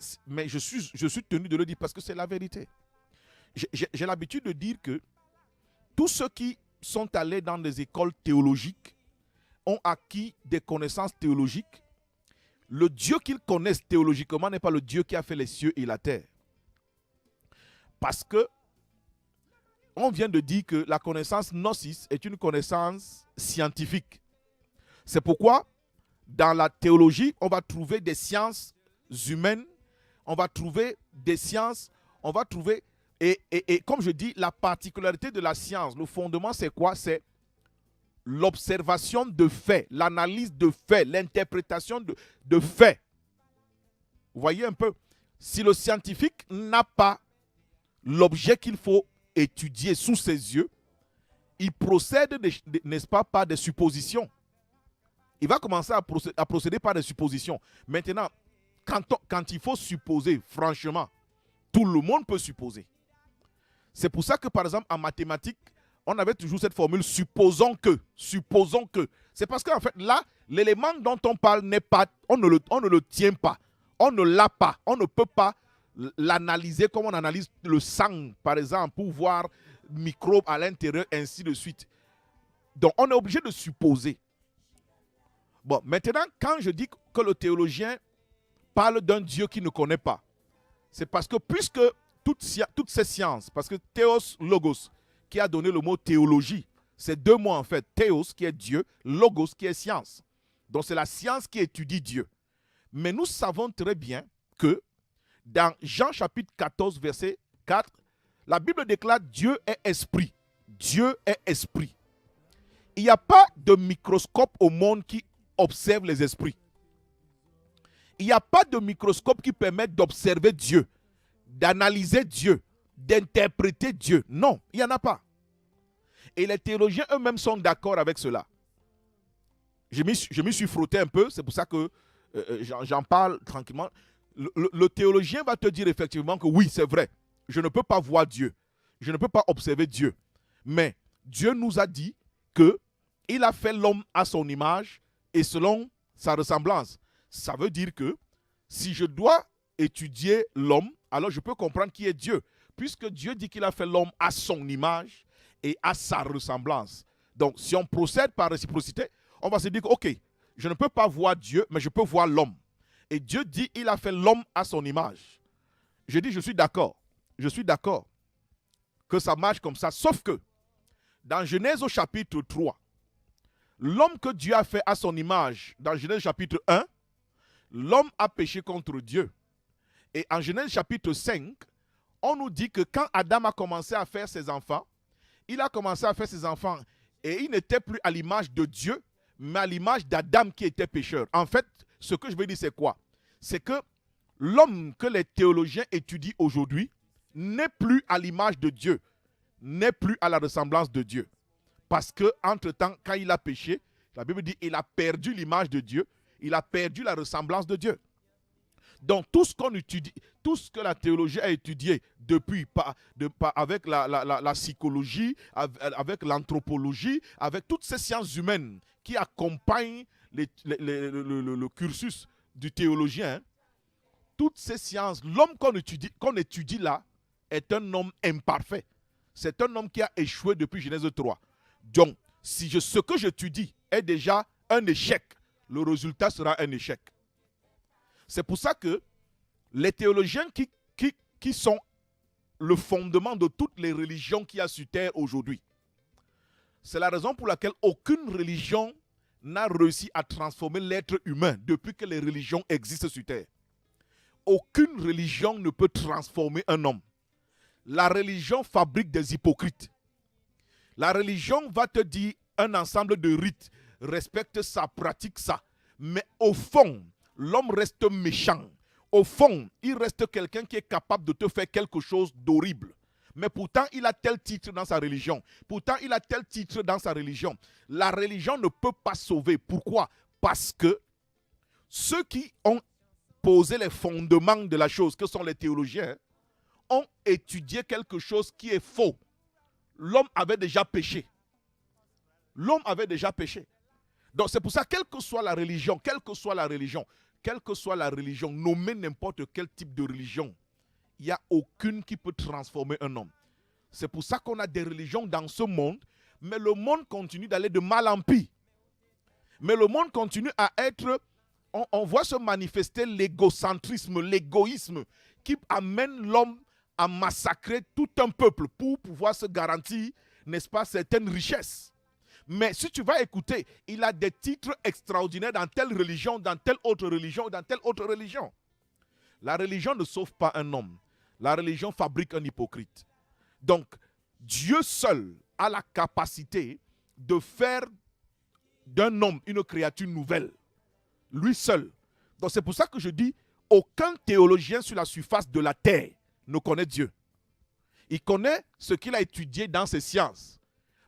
je suis tenu de le dire parce que c'est la vérité. J'ai l'habitude de dire que tous ceux qui sont allés dans des écoles théologiques ont acquis des connaissances théologiques. Le Dieu qu'ils connaissent théologiquement n'est pas le Dieu qui a fait les cieux et la terre. Parce que on vient de dire que la connaissance gnosis est une connaissance scientifique. C'est pourquoi, dans la théologie, on va trouver des sciences humaines, on va trouver des sciences, on va trouver... Et comme je dis, la particularité de la science, le fondement, c'est quoi? C'est l'observation de faits, l'analyse de faits, l'interprétation de faits. Vous voyez un peu, si le scientifique n'a pas l'objet qu'il faut étudier sous ses yeux, il procède, n'est-ce pas, par des suppositions. Il va commencer à procéder par des suppositions. Maintenant, quand il faut supposer, franchement, tout le monde peut supposer. C'est pour ça que, par exemple, en mathématiques, on avait toujours cette formule « supposons que ». Supposons que. C'est parce qu'en fait, là, l'élément dont on parle n'est pas, on ne le tient pas. On ne l'a pas. On ne peut pas l'analyser comme on analyse le sang, par exemple, pour voir microbes à l'intérieur, ainsi de suite. Donc, on est obligé de supposer. Bon, maintenant, quand je dis que le théologien parle d'un Dieu qu'il ne connaît pas, c'est parce que puisque toutes ces sciences, parce que théos, logos, qui a donné le mot théologie, c'est deux mots en fait. Théos qui est Dieu, logos qui est science. Donc c'est la science qui étudie Dieu. Mais nous savons très bien que dans Jean chapitre 14, verset 4, la Bible déclare Dieu est esprit. Dieu est esprit. Il n'y a pas de microscope au monde qui observe les esprits. Il n'y a pas de microscope qui permet d'observer Dieu, d'analyser Dieu, d'interpréter Dieu. Non, il n'y en a pas. Et les théologiens eux-mêmes sont d'accord avec cela. Je m'y suis frotté un peu, c'est pour ça que j'en parle tranquillement. Le théologien va te dire effectivement que oui, c'est vrai, je ne peux pas voir Dieu, je ne peux pas observer Dieu. Mais Dieu nous a dit qu'il a fait l'homme à son image et selon sa ressemblance. Ça veut dire que si je dois étudier l'homme, alors je peux comprendre qui est Dieu. Puisque Dieu dit qu'il a fait l'homme à son image et à sa ressemblance. Donc, si on procède par réciprocité, on va se dire que, ok, je ne peux pas voir Dieu, mais je peux voir l'homme. Et Dieu dit qu'il a fait l'homme à son image. Je dis, je suis d'accord. Je suis d'accord que ça marche comme ça. Sauf que, dans Genèse au chapitre 3, l'homme que Dieu a fait à son image, dans Genèse chapitre 1, l'homme a péché contre Dieu. Et en Genèse chapitre 5, on nous dit que quand Adam a commencé à faire ses enfants, il a commencé à faire ses enfants et il n'était plus à l'image de Dieu, mais à l'image d'Adam qui était pécheur. En fait, ce que je veux dire, c'est quoi? C'est que l'homme que les théologiens étudient aujourd'hui n'est plus à l'image de Dieu, n'est plus à la ressemblance de Dieu. Parce qu'entre-temps, quand il a péché, la Bible dit qu'il a perdu l'image de Dieu, il a perdu la ressemblance de Dieu. Donc tout ce qu'on étudie, tout ce que la théologie a étudié depuis, avec la psychologie, avec l'anthropologie, avec toutes ces sciences humaines qui accompagnent le cursus du théologien, hein, toutes ces sciences, l'homme qu'on étudie là est un homme imparfait. C'est un homme qui a échoué depuis Genèse 3. Donc, si ce que j'étudie est déjà un échec, le résultat sera un échec. C'est pour ça que les théologiens qui sont le fondement de toutes les religions qu'il y a sur terre aujourd'hui, c'est la raison pour laquelle aucune religion n'a réussi à transformer l'être humain depuis que les religions existent sur terre. Aucune religion ne peut transformer un homme. La religion fabrique des hypocrites. La religion va te dire un ensemble de rites, respecte ça, pratique ça. Mais au fond, l'homme reste méchant. Au fond, il reste quelqu'un qui est capable de te faire quelque chose d'horrible. Mais pourtant, il a tel titre dans sa religion. Pourtant, il a tel titre dans sa religion. La religion ne peut pas sauver. Pourquoi? Parce que ceux qui ont posé les fondements de la chose, que sont les théologiens, ont étudié quelque chose qui est faux. L'homme avait déjà péché. L'homme avait déjà péché. Donc c'est pour ça, quelle que soit la religion, nommez n'importe quel type de religion, il n'y a aucune qui peut transformer un homme. C'est pour ça qu'on a des religions dans ce monde, mais le monde continue d'aller de mal en pis. Mais le monde continue à être, on voit se manifester l'égocentrisme, l'égoïsme, qui amène l'homme à massacrer tout un peuple pour pouvoir se garantir, n'est-ce pas, certaines richesses. Mais si tu vas écouter, il a des titres extraordinaires dans telle religion, dans telle autre religion, dans telle autre religion. La religion ne sauve pas un homme. La religion fabrique un hypocrite. Donc, Dieu seul a la capacité de faire d'un homme, une créature nouvelle. Lui seul. Donc c'est pour ça que je dis, aucun théologien sur la surface de la terre ne connaît Dieu. Il connaît ce qu'il a étudié dans ses sciences.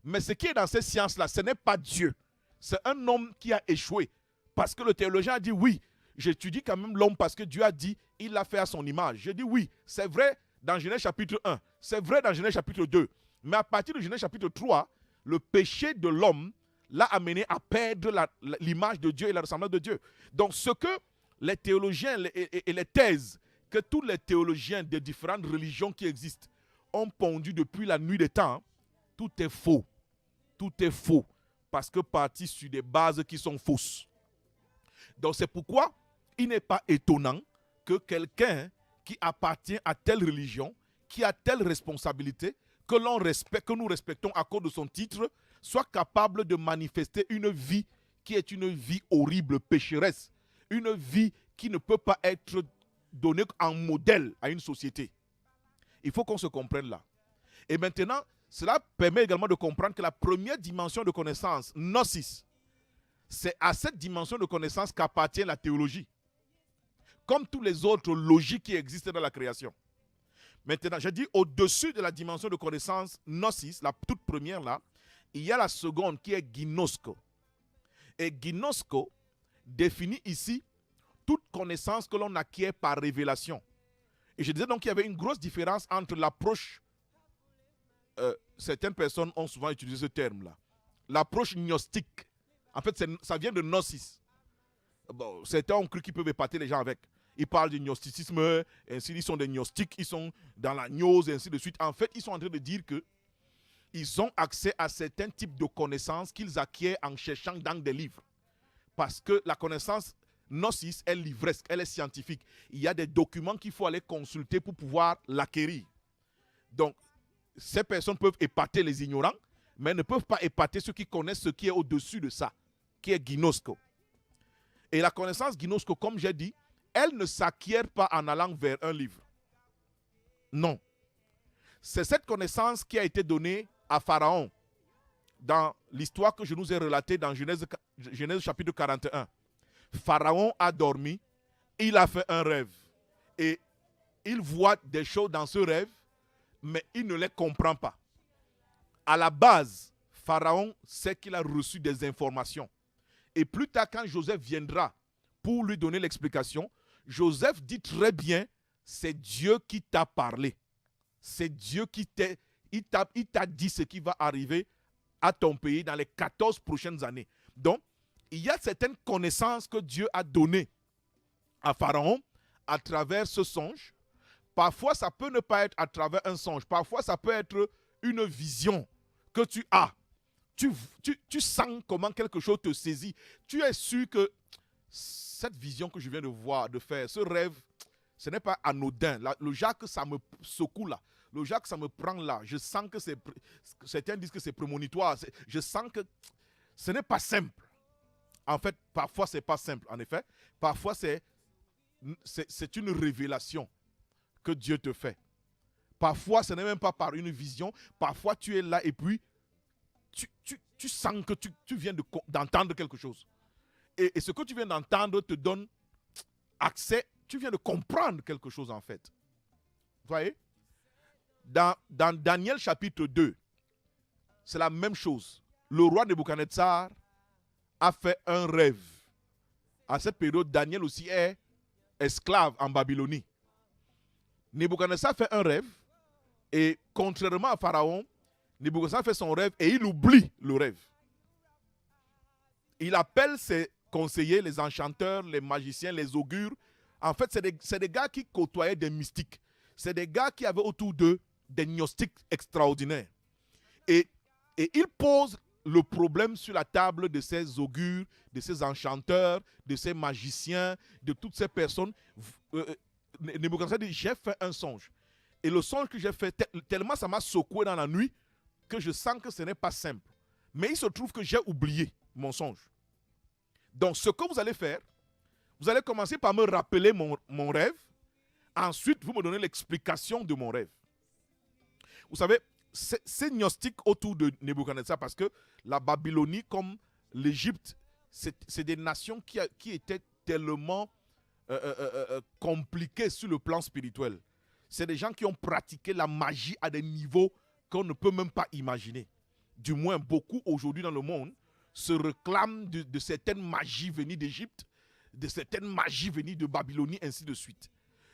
Mais ce qui est dans ces sciences-là, ce n'est pas Dieu. C'est un homme qui a échoué. Parce que le théologien a dit oui, j'étudie quand même l'homme parce que Dieu a dit, il l'a fait à son image. Je dis oui, c'est vrai dans Genèse chapitre 1, c'est vrai dans Genèse chapitre 2. Mais à partir de Genèse chapitre 3, le péché de l'homme l'a amené à perdre l'image de Dieu et la ressemblance de Dieu. Donc ce que les théologiens et les thèses que tous les théologiens des différentes religions qui existent ont pondu depuis la nuit des temps, tout est faux. Tout est faux. Parce que parti sur des bases qui sont fausses. Donc c'est pourquoi il n'est pas étonnant que quelqu'un qui appartient à telle religion, qui a telle responsabilité, que l'on respecte, que nous respectons à cause de son titre, soit capable de manifester une vie qui est une vie horrible, pécheresse, une vie qui ne peut pas être donnée en modèle à une société. Il faut qu'on se comprenne là. Et maintenant, cela permet également de comprendre que la première dimension de connaissance, gnosis, c'est à cette dimension de connaissance qu'appartient la théologie. Comme tous les autres logiques qui existent dans la création. Maintenant, je dis au-dessus de la dimension de connaissance gnosis, la toute première là, il y a la seconde qui est ginosko. Et ginosko définit ici toute connaissance que l'on acquiert par révélation. Et je disais donc qu'il y avait une grosse différence entre l'approche, certaines personnes ont souvent utilisé ce terme-là, l'approche gnostique. En fait, ça vient de gnosis. Bon, certains ont cru qu'ils peuvent épater les gens avec. Ils parlent du gnosticisme, ainsi ils sont des gnostiques, ils sont dans la gnose, et ainsi de suite. En fait, ils sont en train de dire qu'ils ont accès à certains types de connaissances qu'ils acquièrent en cherchant dans des livres. Parce que la connaissance gnosis est livresque, elle est scientifique. Il y a des documents qu'il faut aller consulter pour pouvoir l'acquérir. Donc, ces personnes peuvent épater les ignorants, mais ne peuvent pas épater ceux qui connaissent ce qui est au-dessus de ça, qui est ginosko. Et la connaissance ginosko, comme j'ai dit, elle ne s'acquiert pas en allant vers un livre. Non. C'est cette connaissance qui a été donnée à Pharaon dans l'histoire que je nous ai relatée dans Genèse chapitre 41. Pharaon a dormi, il a fait un rêve. Et il voit des choses dans ce rêve, mais il ne les comprend pas. À la base, Pharaon sait qu'il a reçu des informations. Et plus tard, quand Joseph viendra pour lui donner l'explication, Joseph dit très bien, c'est Dieu qui t'a parlé. C'est Dieu qui t'a dit ce qui va arriver à ton pays dans les 14 prochaines années. Donc, il y a certaines connaissances que Dieu a données à Pharaon à travers ce songe. Parfois, ça peut ne pas être à travers un songe. Parfois, ça peut être une vision que tu as. Tu sens comment quelque chose te saisit. Tu es sûr que cette vision que je viens de voir, de faire, ce rêve, ce n'est pas anodin. Le genre que ça me secoue là, le genre que ça me prend là, je sens que certains disent que c'est prémonitoire. Je sens que ce n'est pas simple. En fait, parfois, ce n'est pas simple, en effet. Parfois, c'est une révélation que Dieu te fait. Parfois, ce n'est même pas par une vision. Parfois, tu es là et puis, tu sens que tu viens d'entendre quelque chose. Et ce que tu viens d'entendre te donne accès. Tu viens de comprendre quelque chose, en fait. Vous voyez? Dans Daniel chapitre 2, c'est la même chose. Le roi Nebuchadnezzar a fait un rêve. À cette période, Daniel aussi est esclave en Babylonie. Nebuchadnezzar fait un rêve et contrairement à Pharaon, Nebuchadnezzar fait son rêve et il oublie le rêve. Il appelle ses conseillers, les enchanteurs, les magiciens, les augures. En fait, c'est des gars qui côtoyaient des mystiques. C'est des gars qui avaient autour d'eux des gnostiques extraordinaires. Et il pose le problème sur la table de ces augures, de ces enchanteurs, de ces magiciens, de toutes ces personnes. Nebuchadnezzar dit, j'ai fait un songe. Et le songe que j'ai fait, tellement ça m'a secoué dans la nuit, que je sens que ce n'est pas simple. Mais il se trouve que j'ai oublié mon songe. Donc ce que vous allez faire, vous allez commencer par me rappeler mon rêve. Ensuite, vous me donnez l'explication de mon rêve. Vous savez, c'est gnostique autour de Nebuchadnezzar parce que la Babylonie, comme l'Égypte, c'est des nations qui étaient tellement compliquées sur le plan spirituel. C'est des gens qui ont pratiqué la magie à des niveaux qu'on ne peut même pas imaginer. Du moins, beaucoup aujourd'hui dans le monde se réclament de certaines magies venues d'Égypte, de certaines magies venues de Babylonie, ainsi de suite.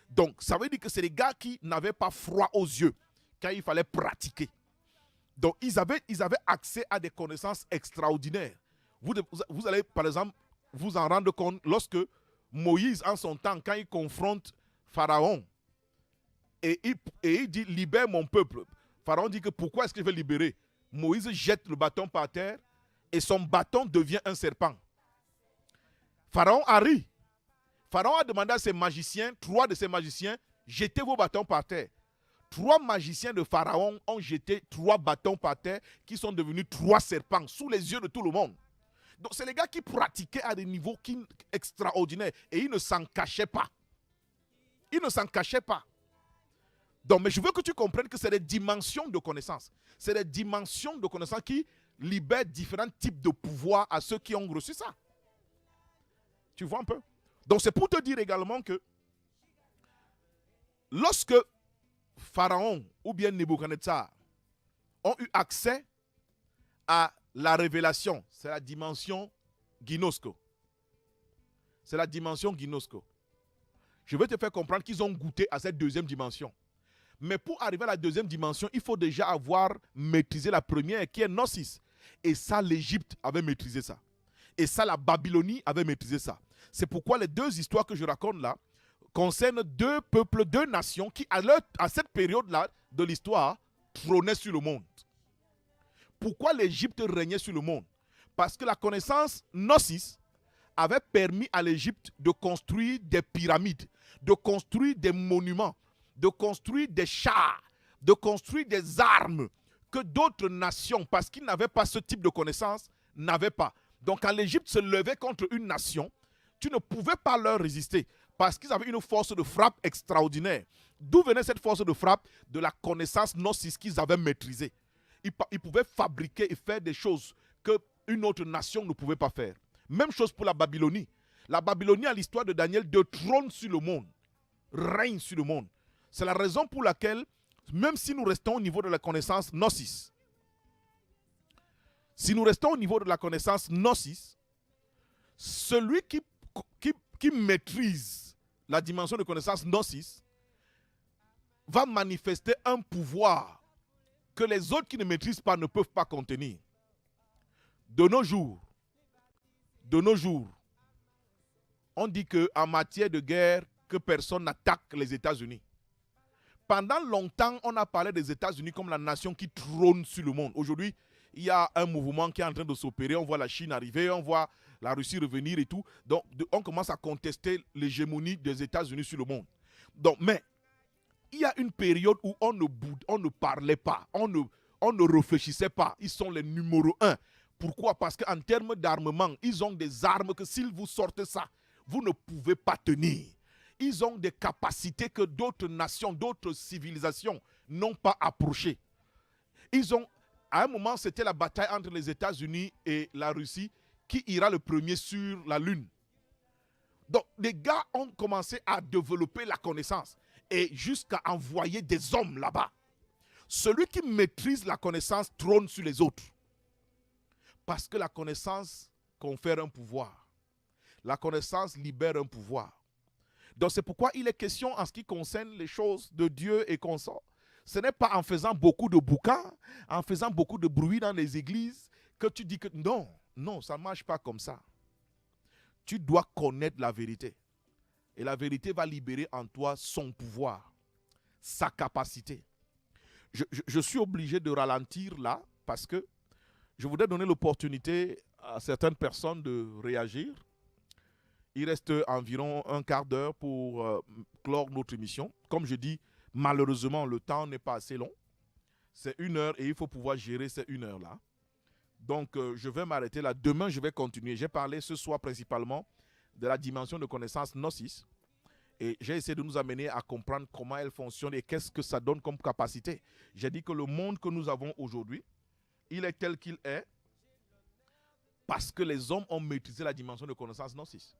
Donc, ça veut dire que c'est des gars qui n'avaient pas froid aux yeux quand il fallait pratiquer. Donc, ils avaient accès à des connaissances extraordinaires. Vous allez, par exemple, vous en rendre compte lorsque Moïse, en son temps, quand il confronte Pharaon, et il dit « Libère mon peuple ». Pharaon dit que pourquoi est-ce qu'il veut libérer? Moïse jette le bâton par terre et son bâton devient un serpent. Pharaon a ri. Pharaon a demandé à ses magiciens, 3 de ses magiciens, jetez vos bâtons par terre. 3 magiciens de Pharaon ont jeté 3 bâtons par terre qui sont devenus 3 serpents sous les yeux de tout le monde. Donc c'est les gars qui pratiquaient à des niveaux extraordinaires et ils ne s'en cachaient pas. Ils ne s'en cachaient pas. Donc, mais je veux que tu comprennes que c'est des dimensions de connaissances. C'est des dimensions de connaissances qui libèrent différents types de pouvoirs à ceux qui ont reçu ça. Tu vois un peu? Donc c'est pour te dire également que lorsque Pharaon ou bien Nebuchadnezzar ont eu accès à la révélation, c'est la dimension ginosko. C'est la dimension ginosko. Je vais te faire comprendre qu'ils ont goûté à cette deuxième dimension. Mais pour arriver à la deuxième dimension, il faut déjà avoir maîtrisé la première qui est Gnosis. Et ça, l'Égypte avait maîtrisé ça. Et ça, la Babylonie avait maîtrisé ça. C'est pourquoi les 2 histoires que je raconte là concernent 2 peuples, 2 nations qui, à cette période-là de l'histoire, trônaient sur le monde. Pourquoi l'Égypte régnait sur le monde? Parce que la connaissance Gnosis avait permis à l'Égypte de construire des pyramides, de construire des monuments, de construire des chars, de construire des armes que d'autres nations, parce qu'ils n'avaient pas ce type de connaissance, n'avaient pas. Donc quand l'Égypte se levait contre une nation, tu ne pouvais pas leur résister parce qu'ils avaient une force de frappe extraordinaire. D'où venait cette force de frappe? De la connaissance gnosis qu'ils avaient maîtrisée. Ils pouvaient fabriquer et faire des choses qu'une autre nation ne pouvait pas faire. Même chose pour la Babylonie. La Babylonie, à l'histoire de Daniel, de trône sur le monde, règne sur le monde. C'est la raison pour laquelle, même si nous restons au niveau de la connaissance gnosis, celui qui maîtrise la dimension de connaissance gnosis va manifester un pouvoir que les autres qui ne maîtrisent pas ne peuvent pas contenir. De nos jours, on dit qu'en matière de guerre, que personne n'attaque les États-Unis. Pendant longtemps, on a parlé des États-Unis comme la nation qui trône sur le monde. Aujourd'hui, il y a un mouvement qui est en train de s'opérer. On voit la Chine arriver, on voit la Russie revenir et tout. Donc, on commence à contester l'hégémonie des États-Unis sur le monde. Donc, mais il y a une période où on ne parlait pas, on ne réfléchissait pas. Ils sont les numéro 1. Pourquoi? Parce qu'en termes d'armement, ils ont des armes que s'ils vous sortent ça, vous ne pouvez pas tenir. Ils ont des capacités que d'autres nations, d'autres civilisations n'ont pas approchées. À un moment, c'était la bataille entre les États-Unis et la Russie qui ira le premier sur la Lune. Donc, les gars ont commencé à développer la connaissance et jusqu'à envoyer des hommes là-bas. Celui qui maîtrise la connaissance trône sur les autres. Parce que la connaissance confère un pouvoir. La connaissance libère un pouvoir. Donc c'est pourquoi il est question en ce qui concerne les choses de Dieu et consorts. Ce n'est pas en faisant beaucoup de bouquins, en faisant beaucoup de bruit dans les églises que tu dis que non, ça ne marche pas comme ça. Tu dois connaître la vérité. Et la vérité va libérer en toi son pouvoir, sa capacité. Je suis obligé de ralentir là parce que je voudrais donner l'opportunité à certaines personnes de réagir. Il reste environ un quart d'heure pour clore notre émission. Comme je dis, malheureusement, le temps n'est pas assez long. C'est 1 heure et il faut pouvoir gérer ces 1 heure-là. Donc, je vais m'arrêter là. Demain, je vais continuer. J'ai parlé ce soir principalement de la dimension de connaissance gnosis. Et j'ai essayé de nous amener à comprendre comment elle fonctionne et qu'est-ce que ça donne comme capacité. J'ai dit que le monde que nous avons aujourd'hui, il est tel qu'il est. parce que les hommes ont maîtrisé la dimension de connaissance gnosis.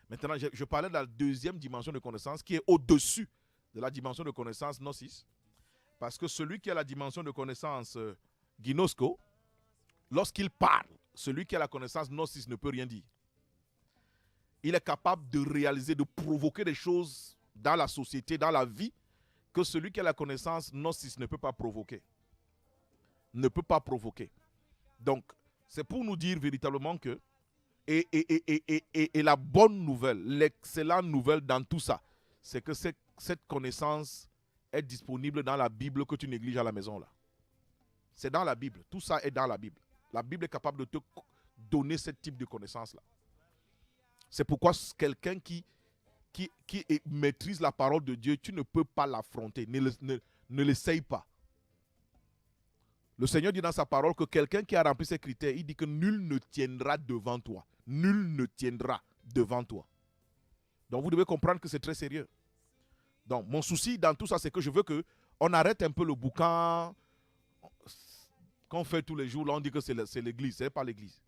Maintenant, je parlais de la deuxième dimension de connaissance qui est au-dessus de la dimension de connaissance gnosis. Parce que celui qui a la dimension de connaissance ginosko, lorsqu'il parle, celui qui a la connaissance gnosis ne peut rien dire. Il est capable de réaliser, de provoquer des choses dans la société, dans la vie, que celui qui a la connaissance gnosis ne peut pas provoquer. Ne peut pas provoquer. Donc, c'est pour nous dire véritablement que, et la bonne nouvelle, l'excellente nouvelle dans tout ça, c'est que cette connaissance est disponible dans la Bible que tu négliges à la maison là. C'est dans la Bible. Tout ça est dans la Bible. La Bible est capable de te donner ce type de connaissance là. C'est pourquoi quelqu'un qui maîtrise la parole de Dieu, tu ne peux pas l'affronter. Ne l'essaye pas. Le Seigneur dit dans sa parole que quelqu'un qui a rempli ces critères, il dit que nul ne tiendra devant toi. Nul ne tiendra devant toi. Donc vous devez comprendre que c'est très sérieux. Donc mon souci dans tout ça, c'est que je veux qu'on arrête un peu le boucan qu'on fait tous les jours. Là, on dit que c'est l'église, ce n'est pas l'église.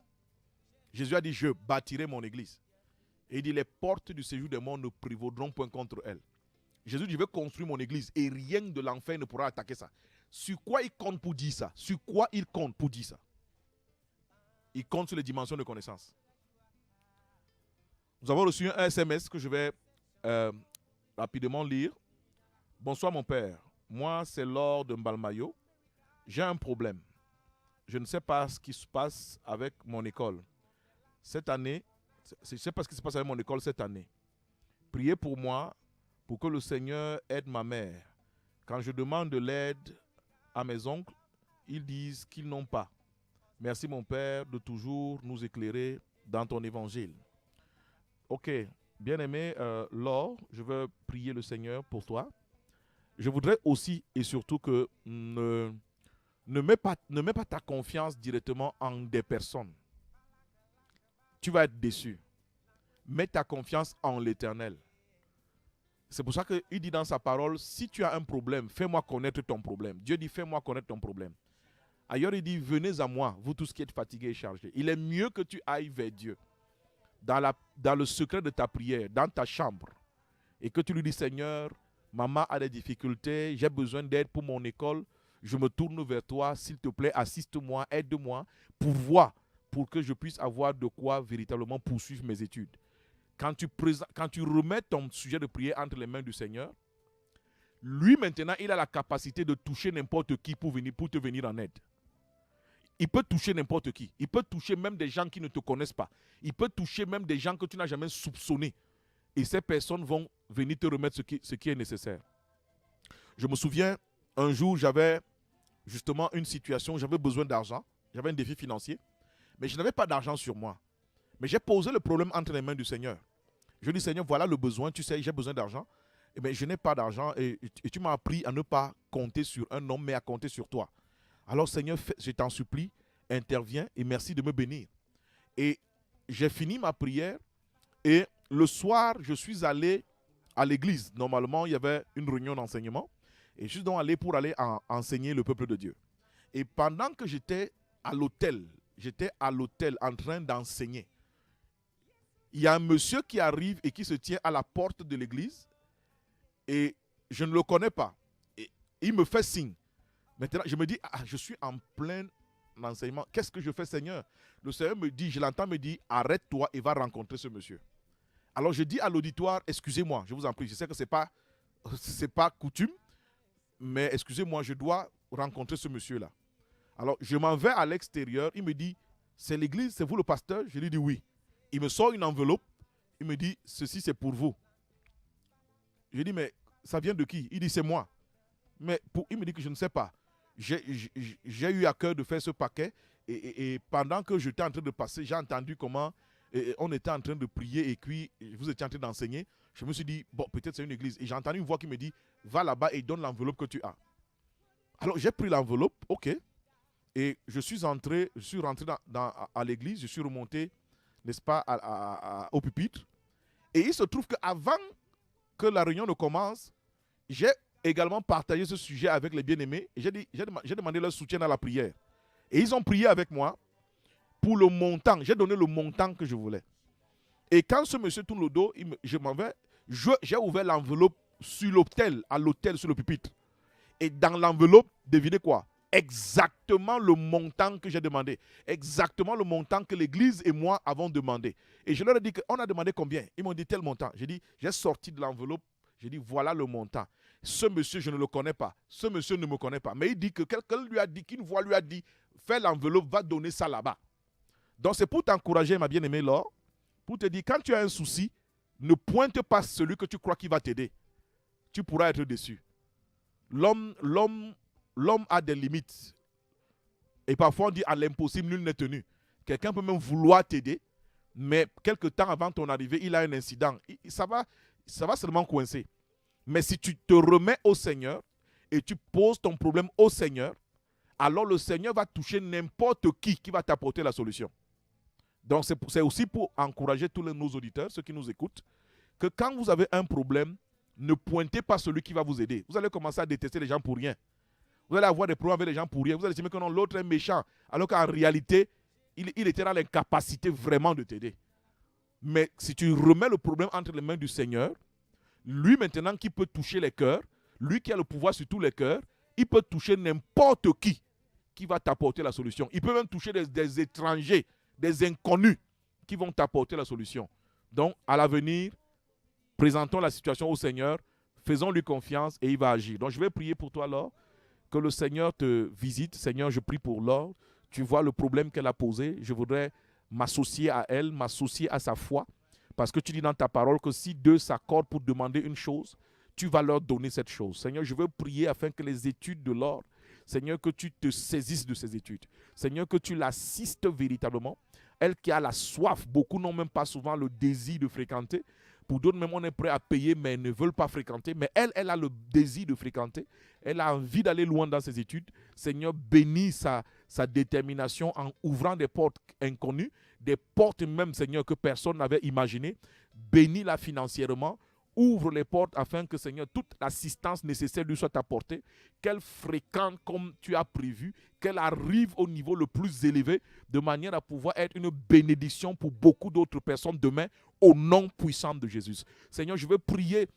Jésus a dit, je bâtirai mon église. Et il dit, les portes du séjour des morts ne prévaudront point contre elle. Jésus dit, je vais construire mon église et rien de l'enfer ne pourra attaquer ça. Sur quoi il compte pour dire ça? Sur quoi il compte pour dire ça? Il compte sur les dimensions de connaissance. Nous avons reçu un SMS que je vais rapidement lire. Bonsoir mon père. Moi, c'est Laure de Mbalmayo. J'ai un problème. Je ne sais pas ce qui se passe avec mon école. Cette année, je ne sais pas ce qui se passe avec mon école cette année. Priez pour moi, pour que le Seigneur aide ma mère. Quand je demande de l'aide à mes oncles, ils disent qu'ils n'ont pas. Merci mon Père de toujours nous éclairer dans ton évangile. Ok, bien-aimé Laure, je veux prier le Seigneur pour toi. Je voudrais aussi et surtout que ne mets pas ta confiance directement en des personnes. Tu vas être déçu. Mets ta confiance en l'Éternel. C'est pour ça qu'il dit dans sa parole, si tu as un problème, fais-moi connaître ton problème. Dieu dit, fais-moi connaître ton problème. Ailleurs, il dit, venez à moi, vous tous qui êtes fatigués et chargés. Il est mieux que tu ailles vers Dieu, dans le secret de ta prière, dans ta chambre, et que tu lui dis, Seigneur, maman a des difficultés, j'ai besoin d'aide pour mon école, je me tourne vers toi, s'il te plaît, assiste-moi, aide-moi, pour que je puisse avoir de quoi véritablement poursuivre mes études. Quand tu remets ton sujet de prière entre les mains du Seigneur, lui maintenant, il a la capacité de toucher n'importe qui pour te venir en aide. Il peut toucher n'importe qui. Il peut toucher même des gens qui ne te connaissent pas. Il peut toucher même des gens que tu n'as jamais soupçonnés. Et ces personnes vont venir te remettre ce qui est nécessaire. Je me souviens, un jour, j'avais justement une situation, j'avais besoin d'argent. J'avais un défi financier. Mais je n'avais pas d'argent sur moi. Mais j'ai posé le problème entre les mains du Seigneur. Je dis, Seigneur, voilà le besoin, tu sais, j'ai besoin d'argent. Eh bien, je n'ai pas d'argent et tu m'as appris à ne pas compter sur un homme, mais à compter sur toi. Alors, Seigneur, je t'en supplie, interviens et merci de me bénir. Et j'ai fini ma prière et le soir, je suis allé à l'église. Normalement, il y avait une réunion d'enseignement et je suis donc allé pour aller enseigner le peuple de Dieu. Et pendant que j'étais à l'hôtel en train d'enseigner, il y a un monsieur qui arrive et qui se tient à la porte de l'église et je ne le connais pas. Et il me fait signe. Maintenant, je me dis, je suis en plein enseignement. Qu'est-ce que je fais, Seigneur? Le Seigneur me dit, je l'entends me dire, arrête-toi et va rencontrer ce monsieur. Alors je dis à l'auditoire, excusez-moi, je vous en prie, je sais que ce n'est pas coutume, mais excusez-moi, je dois rencontrer ce monsieur-là. Alors je m'en vais à l'extérieur, il me dit, c'est l'église, c'est vous le pasteur? Je lui dis oui. Il me sort une enveloppe, il me dit, ceci c'est pour vous. Je dis, mais ça vient de qui? Il dit, c'est moi. Mais il me dit que je ne sais pas. J'ai eu à cœur de faire ce paquet et pendant que j'étais en train de passer, j'ai entendu comment on était en train de prier et puis vous étiez en train d'enseigner. Je me suis dit, bon, peut-être c'est une église. Et j'ai entendu une voix qui me dit, va là-bas et donne l'enveloppe que tu as. Alors j'ai pris l'enveloppe, ok. Et je suis rentré à l'église, je suis remonté, n'est-ce pas, au pupitre. Et il se trouve qu'avant que la réunion ne commence, j'ai également partagé ce sujet avec les bien-aimés. J'ai demandé leur soutien dans la prière. Et ils ont prié avec moi. pour le montant. J'ai donné le montant que je voulais. Et quand ce monsieur tourne le dos, j'ai ouvert l'enveloppe sur l'hôtel, sur le pupitre. Et dans l'enveloppe, devinez quoi? Exactement le montant que j'ai demandé. Exactement le montant que l'église et moi avons demandé. Et je leur ai dit qu'on a demandé combien? Ils m'ont dit tel montant. J'ai sorti de l'enveloppe, j'ai dit voilà le montant. Ce monsieur, je ne le connais pas. Ce monsieur ne me connaît pas. Mais il dit que quelqu'un lui a dit, qu'une voix lui a dit, fais l'enveloppe, va donner ça là-bas. Donc c'est pour t'encourager, ma bien-aimée Laure, pour te dire, quand tu as un souci, ne pointe pas celui que tu crois qui va t'aider. Tu pourras être déçu. L'homme a des limites. Et parfois on dit à l'impossible, nul n'est tenu. Quelqu'un peut même vouloir t'aider, mais quelque temps avant ton arrivée, il a un incident. Ça va seulement coincer. Mais si tu te remets au Seigneur et tu poses ton problème au Seigneur, alors le Seigneur va toucher n'importe qui va t'apporter la solution. Donc c'est aussi pour encourager tous nos auditeurs, ceux qui nous écoutent, que quand vous avez un problème, ne pointez pas celui qui va vous aider. Vous allez commencer à détester les gens pour rien. Vous allez avoir des problèmes avec les gens pour rien. Vous allez estimer que non, l'autre est méchant, alors qu'en réalité, il était dans l'incapacité vraiment de t'aider. Mais si tu remets le problème entre les mains du Seigneur, lui maintenant qui peut toucher les cœurs, lui qui a le pouvoir sur tous les cœurs, il peut toucher n'importe qui va t'apporter la solution. Il peut même toucher des étrangers, des inconnus qui vont t'apporter la solution. Donc, à l'avenir, présentons la situation au Seigneur, faisons-lui confiance et il va agir. Donc, je vais prier pour toi, Laure, que le Seigneur te visite. Seigneur, je prie pour Laure. Tu vois le problème qu'elle a posé. Je voudrais m'associer à elle, m'associer à sa foi. Parce que tu dis dans ta parole que si deux s'accordent pour demander une chose, tu vas leur donner cette chose. Seigneur, je veux prier afin que les études de Laure, Seigneur, que tu te saisisses de ces études. Seigneur, que tu l'assistes véritablement. Elle qui a la soif, beaucoup n'ont même pas souvent le désir de fréquenter. Pour d'autres, même on est prêt à payer, mais ne veulent pas fréquenter. Mais elle a le désir de fréquenter. Elle a envie d'aller loin dans ses études. Seigneur, bénis sa détermination en ouvrant des portes inconnues, des portes même, Seigneur, que personne n'avait imaginées. Bénis-la financièrement. Ouvre les portes afin que, Seigneur, toute l'assistance nécessaire lui soit apportée, qu'elle fréquente comme tu as prévu, qu'elle arrive au niveau le plus élevé, de manière à pouvoir être une bénédiction pour beaucoup d'autres personnes demain, au nom puissant de Jésus. Seigneur, je veux prier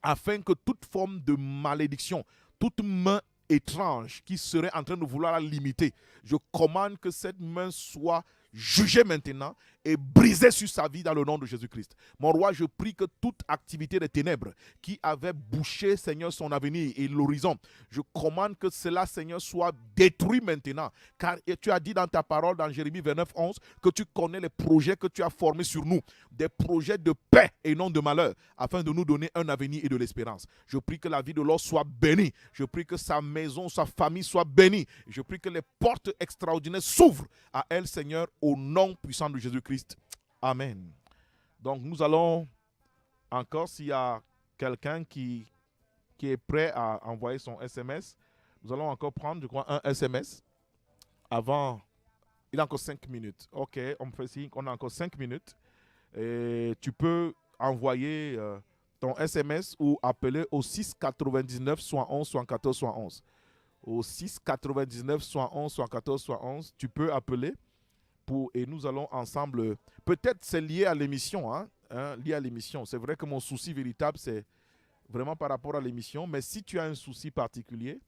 afin que toute forme de malédiction, toute main étrange qui serait en train de vouloir la limiter, je commande que cette main soit jugée maintenant et brisée sur sa vie dans le nom de Jésus-Christ. Mon roi, je prie que toute activité des ténèbres qui avait bouché, Seigneur, son avenir et l'horizon, je commande que cela, Seigneur, soit détruit maintenant. Car tu as dit dans ta parole, dans Jérémie 29, 11, que tu connais les projets que tu as formés sur nous, des projets de paix et non de malheur, afin de nous donner un avenir et de l'espérance. Je prie que la vie de l'homme soit bénie. Je prie que sa maison, sa famille soit bénie. Je prie que les portes extraordinaires s'ouvrent à elle, Seigneur, au nom puissant de Jésus-Christ. Amen. Donc nous allons encore, s'il y a quelqu'un qui est prêt à envoyer son SMS, nous allons encore prendre, je crois, un SMS avant. Il a encore 5 minutes. Ok, on me fait signe qu'on a encore 5 minutes. Et tu peux envoyer ton SMS ou appeler au 6 99 71 74 71. Au 6 99 71 74 71, tu peux appeler et nous allons ensemble. Peut-être c'est lié à l'émission, lié à l'émission. C'est vrai que mon souci véritable, c'est vraiment par rapport à l'émission. Mais si tu as un souci particulier,